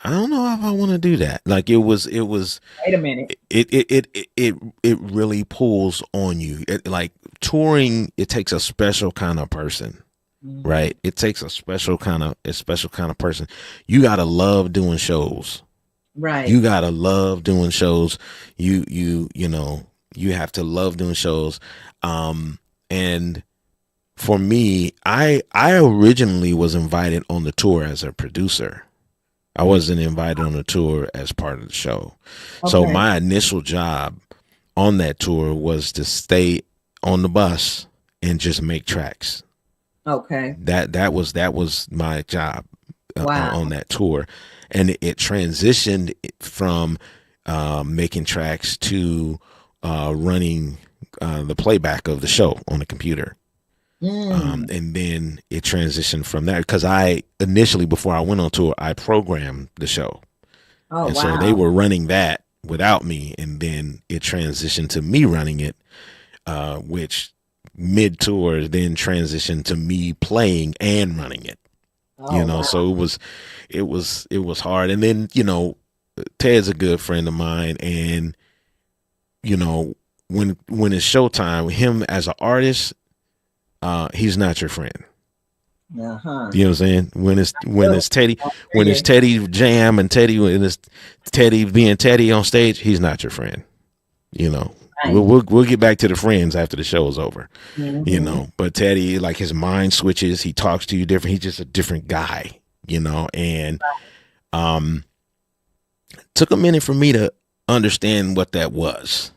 I don't know if I want to do that. Like, it was Wait a minute. it really pulls on you. Like, touring, it takes a special kind of person, Mhm. right? It takes a special kind of person. You gotta love doing shows. Right. You gotta love doing shows. You have to love doing shows. And for me, I originally was invited on the tour as a producer. I wasn't invited on the tour as part of the show. So Okay. my initial job on that tour was to stay on the bus and just make tracks. Okay. That was my job Wow. on that tour, and it transitioned from making tracks to running the playback of the show on the computer. And then it transitioned from that, because I initially, before I went on tour, I programmed the show. Oh, And wow. so they were running that without me, and then it transitioned to me running it, which mid-tour then transitioned to me playing and running it. Oh, wow. So it was hard. And then, Ted's a good friend of mine, and when it's showtime, him as an artist, he's not your friend. Uh-huh. You know what I'm saying? When it's Teddy jam and when it's Teddy being Teddy on stage, he's not your friend. Right. We'll get back to the friends after the show is over. Mhm. But Teddy, like, his mind switches, he talks to you different. He's just a different guy, and took a minute for me to understand what that was.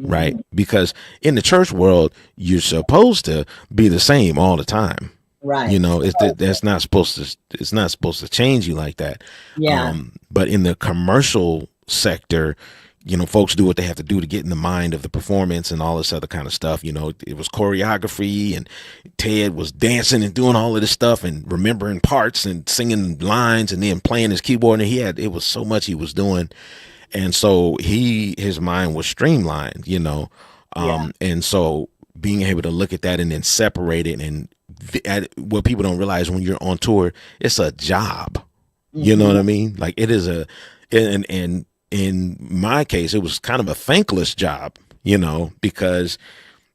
Right? Because in the church world, you're supposed to be the same all the time. Right. It's not supposed to change you like that. Yeah. But in the commercial sector, folks do what they have to do to get in the mind of the performance and all this other kind of stuff. It was choreography, and Ted was dancing and doing all of this stuff and remembering parts and singing lines and then playing his keyboard. And it was so much he was doing. And so his mind was streamlined, and so being able to look at that and then separate it, and what people don't realize when you're on tour, it's a job. You know what I mean? Like, it is and in my case, it was kind of a thankless job, because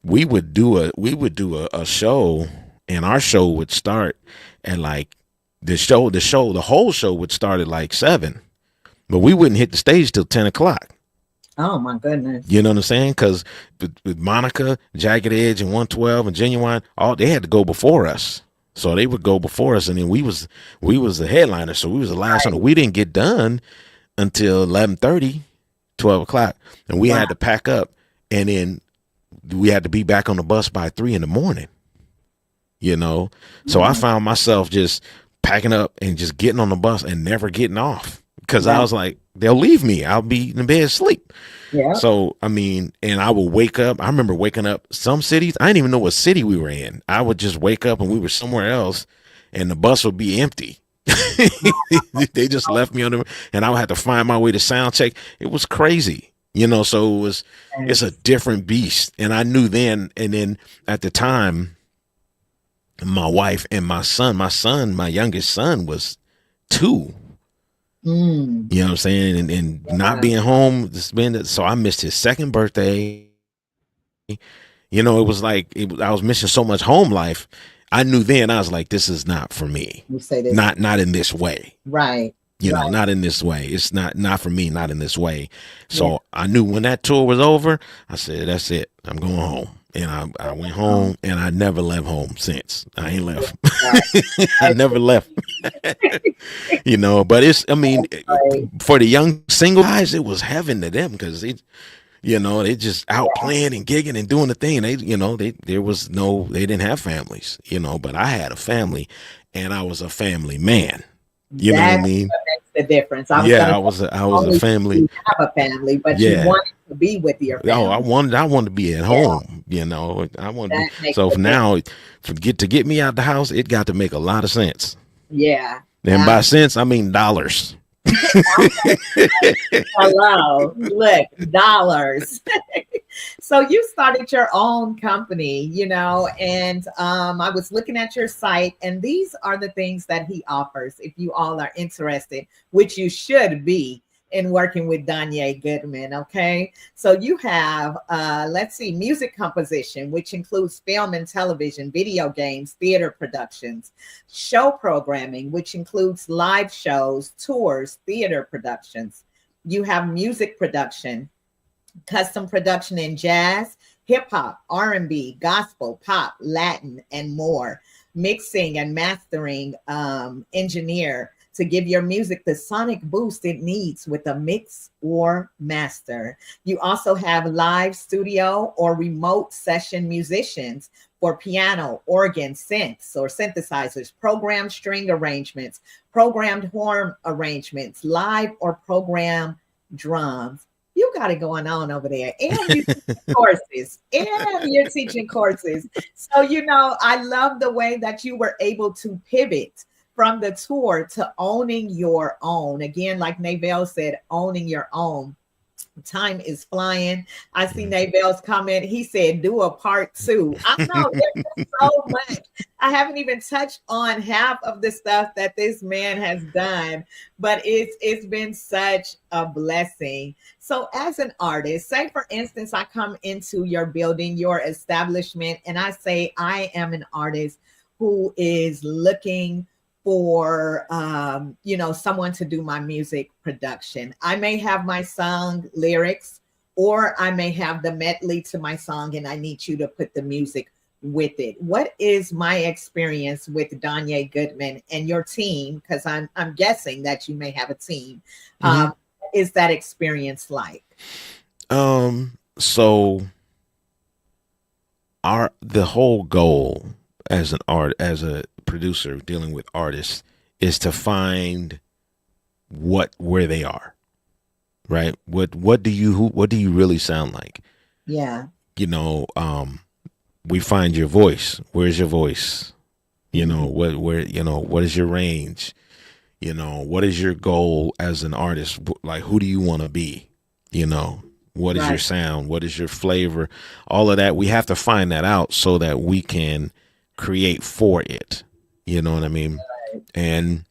we would do a show, and our show would start at like the whole show would start at like 7. But we wouldn't hit the stage till 10 o'clock. Oh, my goodness. You know what I'm saying? Because with Monica, Jagged Edge, and 112 and Genuine, they had to go before us. So they would go before us, and then we was the headliner, so we was the last one. We didn't get done until 11:30, 12 o'clock, and we had to pack up, and then we had to be back on the bus by 3 in the morning. So I found myself just packing up and just getting on the bus and never getting off. Because I was like, they'll leave me. I'll be in bed asleep. Yeah. So, and I would wake up. I remember waking up some cities. I didn't even know what city we were in. I would just wake up and we were somewhere else, and the bus would be empty. They just left me on the, and I would have to find my way to sound check. It was crazy, so it's a different beast. And I knew then, and then at the time, my wife and my youngest son was 2. Mm. You know what I'm saying? And not being home to spend it. So I missed his second birthday. You know, it was like I was missing so much home life. I knew then, I was like, this is not for me. You say this. Not in this way. Right. You know, not in this way. It's not for me, not in this way. So I knew when that tour was over, I said, that's it. I'm going home. And I went home, and I never left home since. I ain't left. I never left. You know, but for the young single guys, it was heaven to them, because they just out playing and gigging and doing the thing. They didn't have families, you know, but I had a family, and I was a family man. You know what I mean? What makes the difference. I was a family. You have a family, but you wanted to be with your family. Oh, I wanted to be at home. You know, I wanted. So now, to get me out the house, it got to make a lot of sense. Yeah. And by sense, I mean dollars. Hello, look, dollars. So you started your own company, you know, and I was looking at your site, and these are the things that he offers if you all are interested, which you should be, in working with Donyea Goodman. Okay, so you have music composition, which includes film and television, video games, theater productions, show programming, which includes live shows, tours, theater productions. You have music production, custom production in jazz, hip hop, R&B, gospel, pop, Latin, and more. Mixing and mastering engineer to give your music the sonic boost it needs with a mix or master. You also have live studio or remote session musicians for piano, organ, synths or synthesizers, programmed string arrangements, programmed horn arrangements, live or programmed drums. You got it going on over there. And you're teaching courses. So, you know, I love the way that you were able to pivot from the tour to owning your own. Again, like Navell said, owning your own. Time is flying. I see Navell's comment. He said, do a part 2. I know there's so much. I haven't even touched on half of the stuff that this man has done, but it's been such a blessing. So as an artist, say for instance, I come into your building, your establishment, and I say, I am an artist who is looking for someone to do my music production. I may have my song lyrics, or I may have the medley to my song, and I need you to put the music with it. What is my experience with Donyea Goodman and your team? Because I'm guessing that you may have a team. Is that experience like? So the whole goal as a producer dealing with artists is to find where they are, right? What do you really sound like? Yeah. You know, we find your voice. Where's your voice? You know, what is your range? You know, what is your goal as an artist? Like, who do you want to be? You know, what is your sound? What is your flavor? All of that. We have to find that out so that we can create for it. You know what I mean? Right. And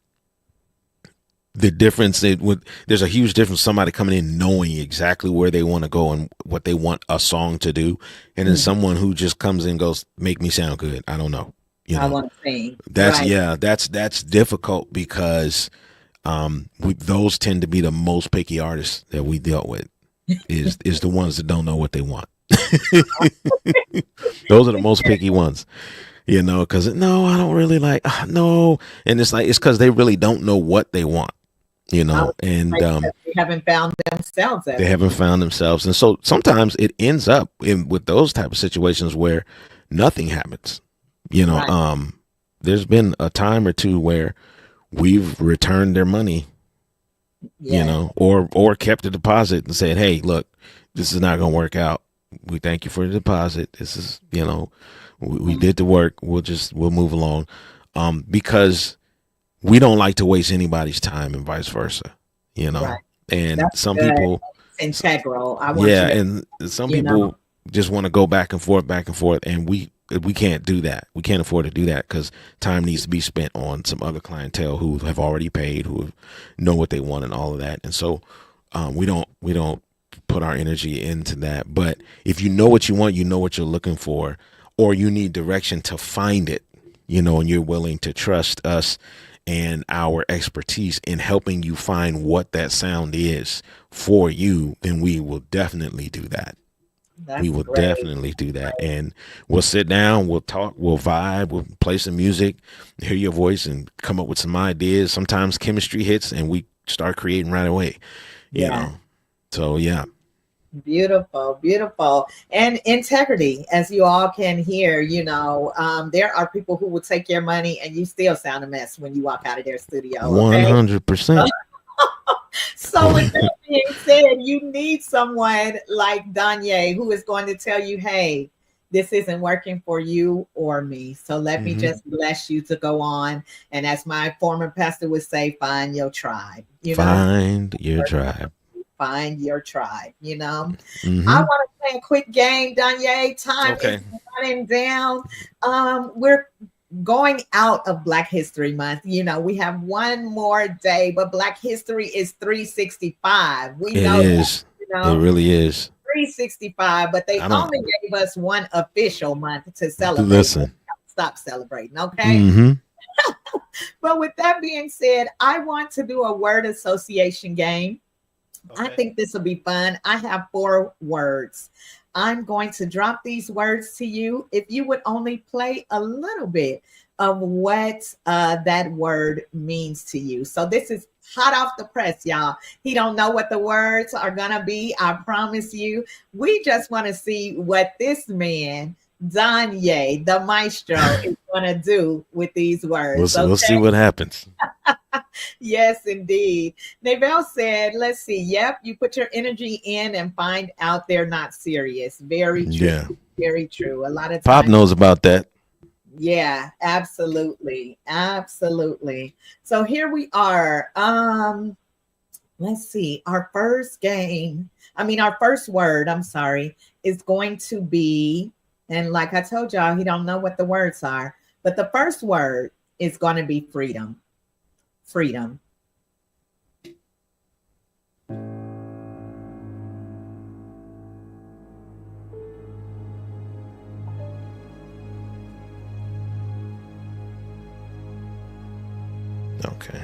the difference there's a huge difference. Somebody coming in knowing exactly where they want to go and what they want a song to do, and then someone who just comes in and goes, "Make me sound good." I don't know. You know, I want to sing. That's difficult because those tend to be the most picky artists that we dealt with. Is the ones that don't know what they want. Those are the most picky ones. You know, because no, I don't really like no, and it's because they really don't know what they want. You know, and they haven't found themselves. They haven't found themselves, and so sometimes it ends up with those type of situations where nothing happens. You know, there's been a time or two where we've returned their money. Yeah. You know, or kept the deposit and said, "Hey, look, this is not going to work out. We thank you for the deposit. This is, you know." We did the work. We'll move along, because we don't like to waste anybody's time and vice versa, you know. Right. And that's some good. People integral. And some people just want to go back and forth, and we can't do that. We can't afford to do that because time needs to be spent on some other clientele who have already paid, who know what they want and all of that. And so we don't put our energy into that. But if you know what you want, you know what you're looking for, or you need direction to find it, and you're willing to trust us and our expertise in helping you find what that sound is for you, then we will definitely do that. We will definitely do that. And we'll sit down, we'll talk, we'll vibe, we'll play some music, hear your voice and come up with some ideas. Sometimes chemistry hits and we start creating right away, you know? So, yeah. Beautiful, beautiful. And integrity, as you all can hear, there are people who will take your money and you still sound a mess when you walk out of their studio. 100%. So with that being said, you need someone like Donyea who is going to tell you, hey, this isn't working for you or me. So let me just bless you to go on. And as my former pastor would say, find your tribe. Find your tribe. Find your tribe, Mm-hmm. I want to play a quick game, Donyea. Time is running down. We're going out of Black History Month. We have one more day, but Black History is 365. We know it is. It really is 365, but they only gave us one official month to celebrate. Listen, stop celebrating, okay? Mm-hmm. But with that being said, I want to do a word association game. I think this will be fun. I have 4 words. I'm going to drop these words to you. If you would only play a little bit of what that word means to you. So this is hot off the press, y'all. He don't know what the words are going to be. I promise you. We just want to see what this man, Donyea, the maestro, is going to do with these words. We'll see what happens. Yes, indeed. Neville said, let's see. Yep, you put your energy in and find out they're not serious. Very true. Yeah. Very true. A lot of times. Pop knows about that. Yeah, absolutely. Absolutely. So here we are. Let's see. Our first word, is going to be, and like I told y'all, he don't know what the words are, but the first word is going to be freedom. Freedom. Okay.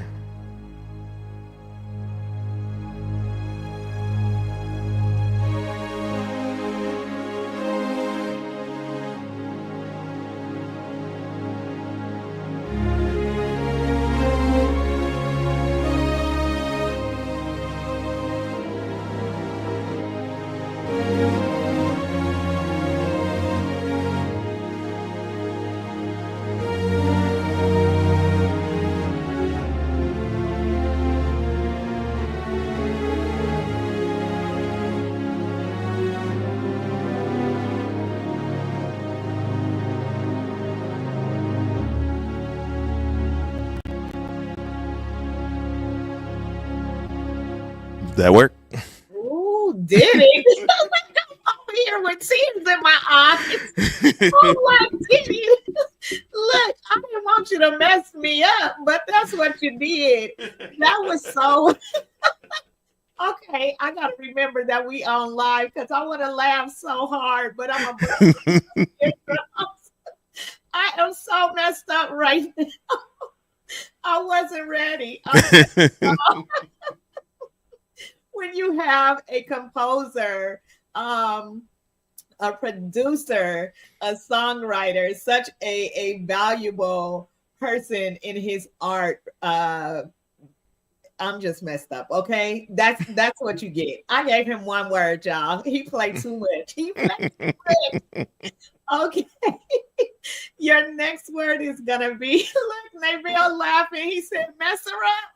That work? Ooh, did it? I'm over here with tears in my eyes. Oh, like, did it? Look, I didn't want you to mess me up, but that's what you did. That was so... Okay, I got to remember that we on live because I want to laugh so hard, but I'm I am so messed up right now. I wasn't ready. When you have a composer, a producer, a songwriter, such a valuable person in his art, I'm just messed up. Okay, that's what you get. I gave him one word, y'all. He played too much. He played too much. Okay. Your next word is gonna be, look, Neville laughing. He said, mess her up.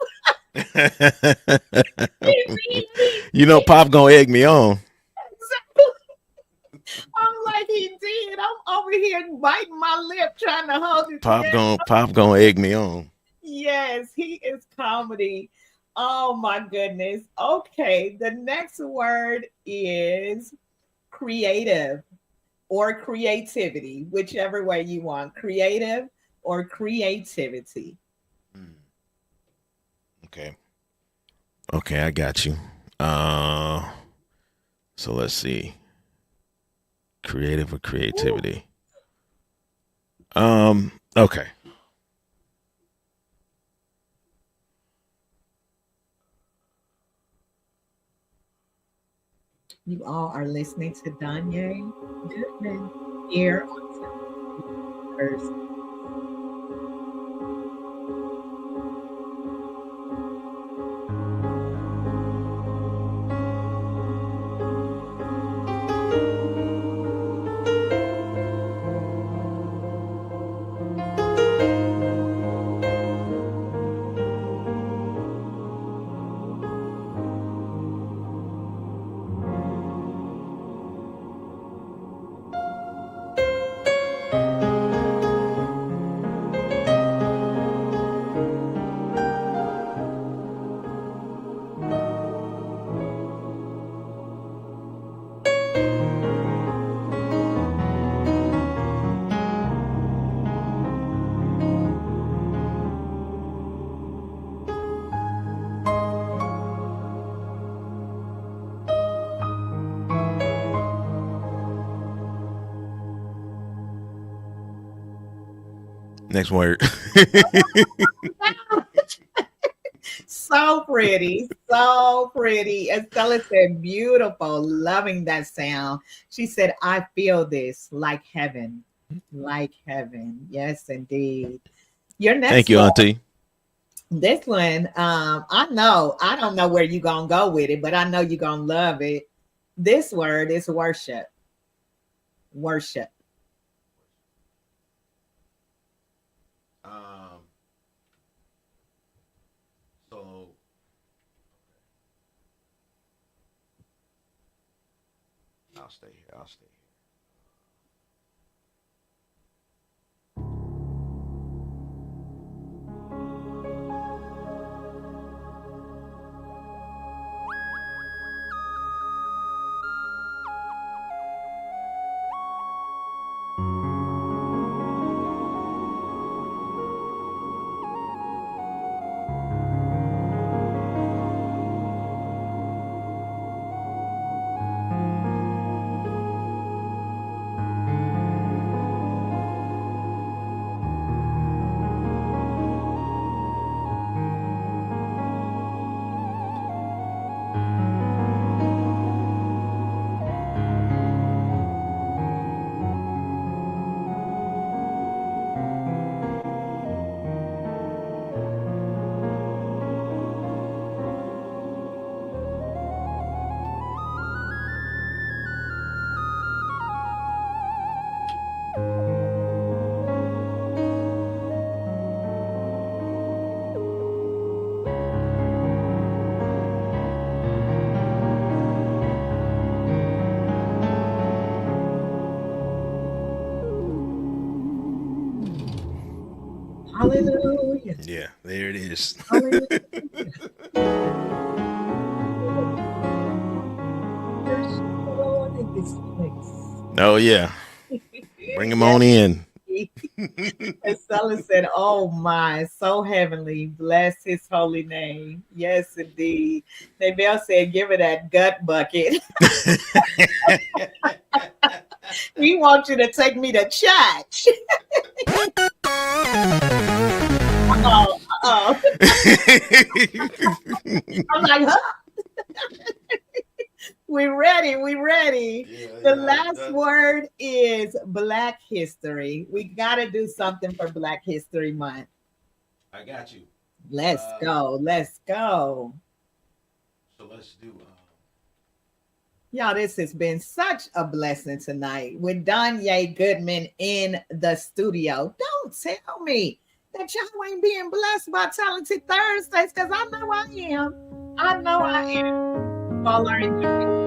You know, Pop gonna egg me on. I'm like, he did. I'm over here biting my lip trying to hold it together. Pop gonna egg me on. Yes, he is comedy. Oh my goodness. Okay, the next word is creative or creativity, whichever way you want, creative or creativity. Okay. Okay, I got you. So let's see. Creative or creativity. Okay. You all are listening to Donyea Goodman here on Thursday. Next word. So pretty, so pretty. Estella said, beautiful, loving that sound. She said, I feel this like heaven, like heaven. Yes, indeed. Your next Thank you, one, Auntie. this one, I don't know where you're going to go with it, but I know you're going to love it. This word is worship. Worship. So I'll stay here. I'll stay here. Hallelujah. Yeah, there it is. Hallelujah. Worship the Lord in this place. Oh yeah. Bring him on in. Estella said, oh my, so heavenly. Bless his holy name. Yes, indeed. Maybelle said, give her that gut bucket. We want you to take me to church. Oh. I'm like, huh? We're ready. We're ready. The last word is Black History. We got to do something for Black History Month. I got you. Let's go. Let's go. So let's do. Y'all, this has been such a blessing tonight with Donyea Goodman in the studio. Don't tell me that y'all ain't being blessed by Talented Thursdays, because I know I am. I know I am. Y'all are enjoying.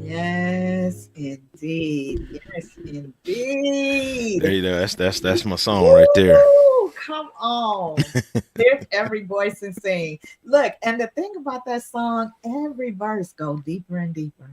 Yes, indeed. Yes, indeed. There you go. That's my song right there. Woo, come on. Lift every voice and sing. Look, and the thing about that song, every verse go deeper and deeper.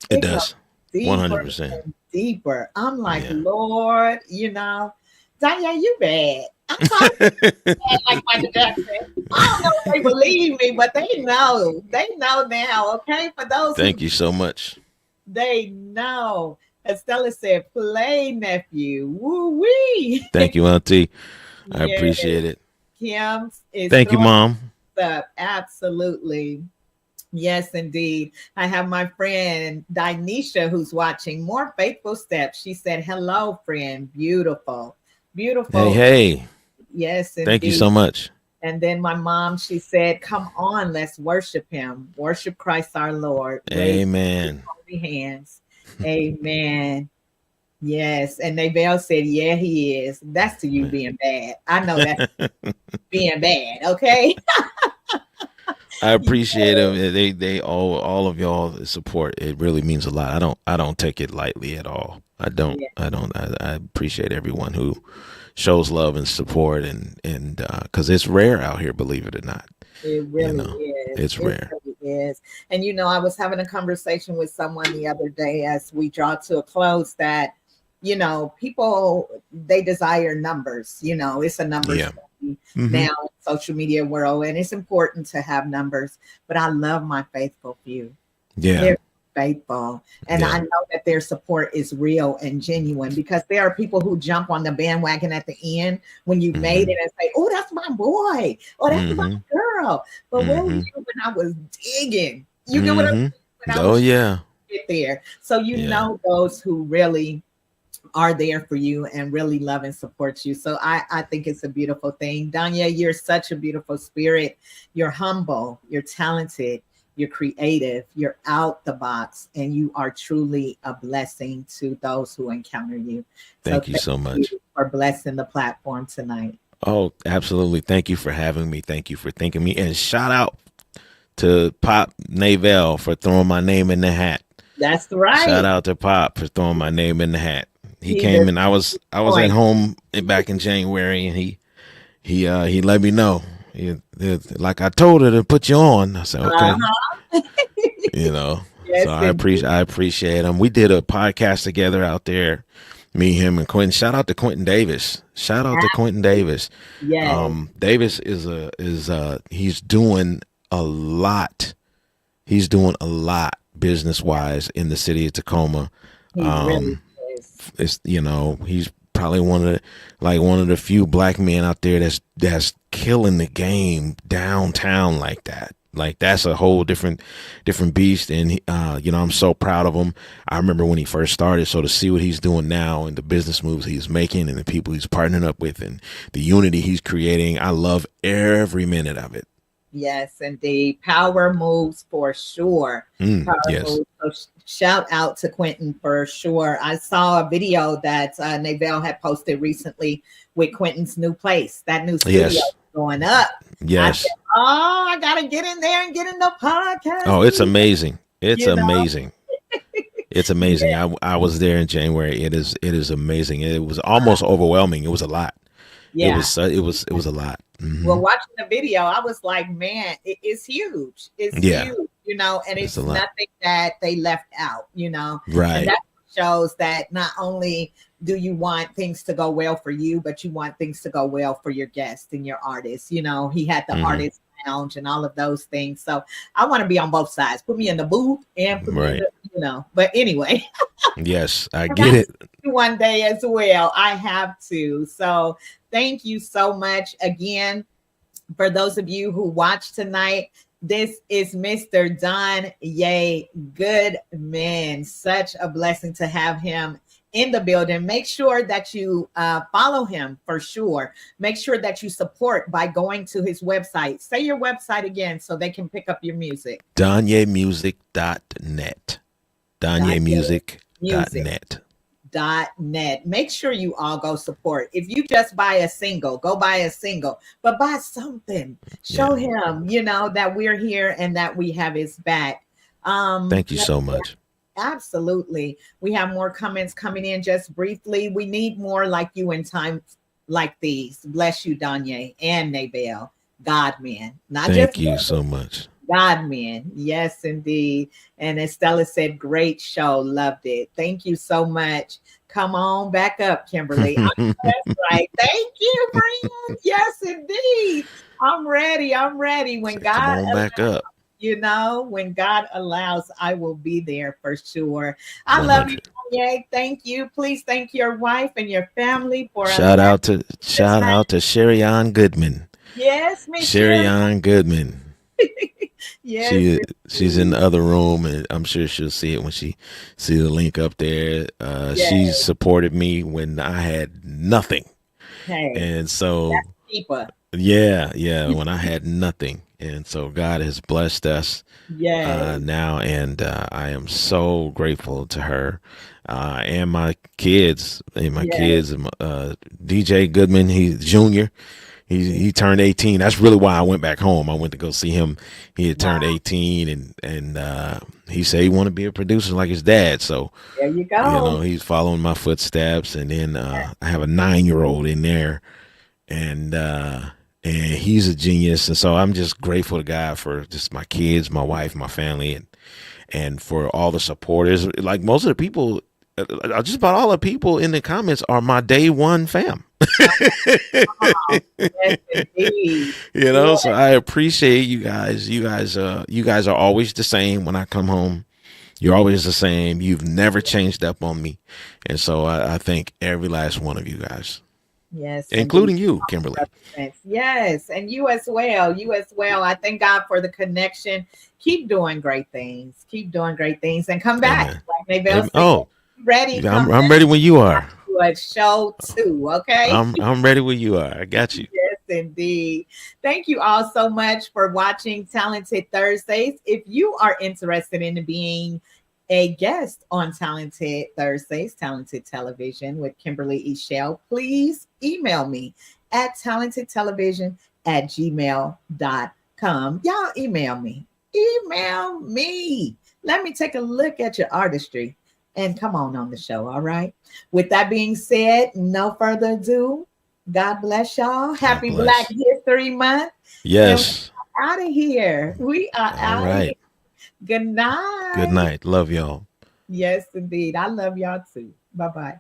It It goes does. deeper 100%. and deeper. I'm like, Yeah. Lord, Donyea, you bad. I'm talking bad like Michael Jackson. I don't know if they believe me, but they know. They know now, okay? For those Thank you so much. they know. Estella said, play, nephew. Woo-wee. Thank you, Auntie. I Yes, appreciate it. Kim is Thank you, throwing Mom. up. Absolutely. Yes, indeed. I have my friend Donyea who's watching. More Faithful Steps. She said, hello, friend. Beautiful. Beautiful. Hey. Yes, indeed. Thank you so much. And then my mom, she said, come on, let's worship him. Worship Christ our Lord. Amen. Raise holy hands. Amen. Yes. And Nabel said, yeah, he is. That's to you being bad. I know that's being bad. Okay. I appreciate them. They all of y'all support. It really means a lot. I don't take it lightly at all. I don't. I appreciate everyone who shows love and support, and because it's rare out here, believe it or not. It really is. It's rare. It really is. And I was having a conversation with someone the other day as we draw to a close that, people, they desire numbers. It's a numbers game now in social media world, and it's important to have numbers. But I love my faithful few. Yeah. They're faithful. And I know that their support is real and genuine, because there are people who jump on the bandwagon at the end when you made it and say, oh, that's my boy. Oh, that's my girl. But where were you when I was digging? You get what I'm saying? Get there. So know those who really are there for you and really love and support you. So I think it's a beautiful thing. Donyea, you're such a beautiful spirit. You're humble, you're talented, you're creative, you're out the box, and you are truly a blessing to those who encounter you. Thank you so much for blessing the platform tonight. Oh, absolutely. Thank you for having me. Thank you for thinking me. And shout out to Pop Navell for throwing my name in the hat. That's right. Shout out to Pop for throwing my name in the hat. He came and I was at home back in January, and he let me know. Like I told her to put you on. I said, okay. Yes, so I appreciate him. We did a podcast together out there, me, him, and Quentin. Shout out to Quentin Davis. To Quentin Davis. Yeah. Davis is he's doing a lot. He's doing a lot business wise in the city of Tacoma. He really is. It's he's probably one of the few black men out there that's killing the game downtown like that. Like that's a whole different beast, and I'm so proud of him. I remember when he first started, so to see what he's doing now and the business moves he's making and the people he's partnering up with and the unity he's creating, I love every minute of it. Yes, indeed. Power moves for sure. Yes. Moves. So shout out to Quentin for sure. I saw a video that Navell had posted recently with Quentin's new place. That new studio going up. Yes. I said, I gotta get in there and get in the podcast. Oh, it's amazing. It's amazing. It's amazing. I was there in January. It is amazing. It was almost overwhelming. It was a lot. Yeah. It was a lot. Mm-hmm. Well, watching the video, I was like, man, it's huge. It's huge, and it's nothing that they left out, Right. And that shows that not only do you want things to go well for you, but you want things to go well for your guests and your artists. He had the artist lounge and all of those things. So I want to be on both sides. Put me in the booth and put me in the, but anyway. Yes, I get it. One day as well. I have to. So thank you so much again. For those of you who watched tonight, this is Mr. Donyea Goodman. Such a blessing to have him in the building. Make sure that you follow him for sure. Make sure that you support by going to his website. Say your website again so they can pick up your music. DonyeaMusic.net. DonyeaMusic.net. .net. Make sure you all go support. If you just buy a single, go buy a single, but buy something. Show him, that we're here and that we have his back. Thank you so much. Absolutely. We have more comments coming in just briefly. We need more like you in times like these. Bless you, Donyea and Nabel. God men, not Thank just you so much. God men. Yes, indeed. And Estella said, great show. Loved it. Thank you so much. Come on back up, Kimberly. That's right. Thank you, friend. Yes, indeed. I'm ready. I'm ready. When Say, come God on back up. when God allows, I will be there for sure. I love you, 100. Kanye. Thank you. Please thank your wife and your family for Shout allowing out to Sherry Ann Goodman. Yes, Miss Sherry Sherry. Ann Goodman. Yes, She's in the other room, and I'm sure she'll see it when she see the link up there. She yes. supported me when I had nothing, Hey, and so keeper. yeah, when I had nothing, and so God has blessed us Yes, now, and I am so grateful to her and my kids. And my yes. kids, DJ Goodman, he's junior. He turned 18. That's really why I went back home. I went to go see him. He had turned 18, and he said he wanted to be a producer like his dad. So There you go. he's following my footsteps. And then I have a 9-year-old in there, and he's a genius. And so I'm just grateful to God for just my kids, my wife, my family, and for all the supporters. Like most of the people, just about all the people in the comments are my day one fam. Yes, indeed. So I appreciate you guys. You guys are always the same when I come home. You're always the same. You've never changed up on me. And so I thank every last one of you guys, Yes, including indeed. you, Kimberly. Yes, and you as well. You as well. I thank God for the connection. Keep doing great things. Keep doing great things, and come back. Amen. Like Maybell Amen. said, Oh, ready? Come I'm ready when you are. to a show too. Okay. I'm ready when you are. I got you. Yes, indeed. Thank you all so much for watching Talented Thursdays. If you are interested in being a guest on Talented Thursdays, Talented Television with Kimberly Eichelle, please email me at talentedtelevision@gmail.com. Y'all email me. Email me. Let me take a look at your artistry and come on the show. All right. With that being said, no further ado. God bless y'all. Happy bless. Black History Month. Yes. Out of here. We are All out of right. here. Good night. Good night. Love y'all. Yes, indeed. I love y'all too. Bye-bye.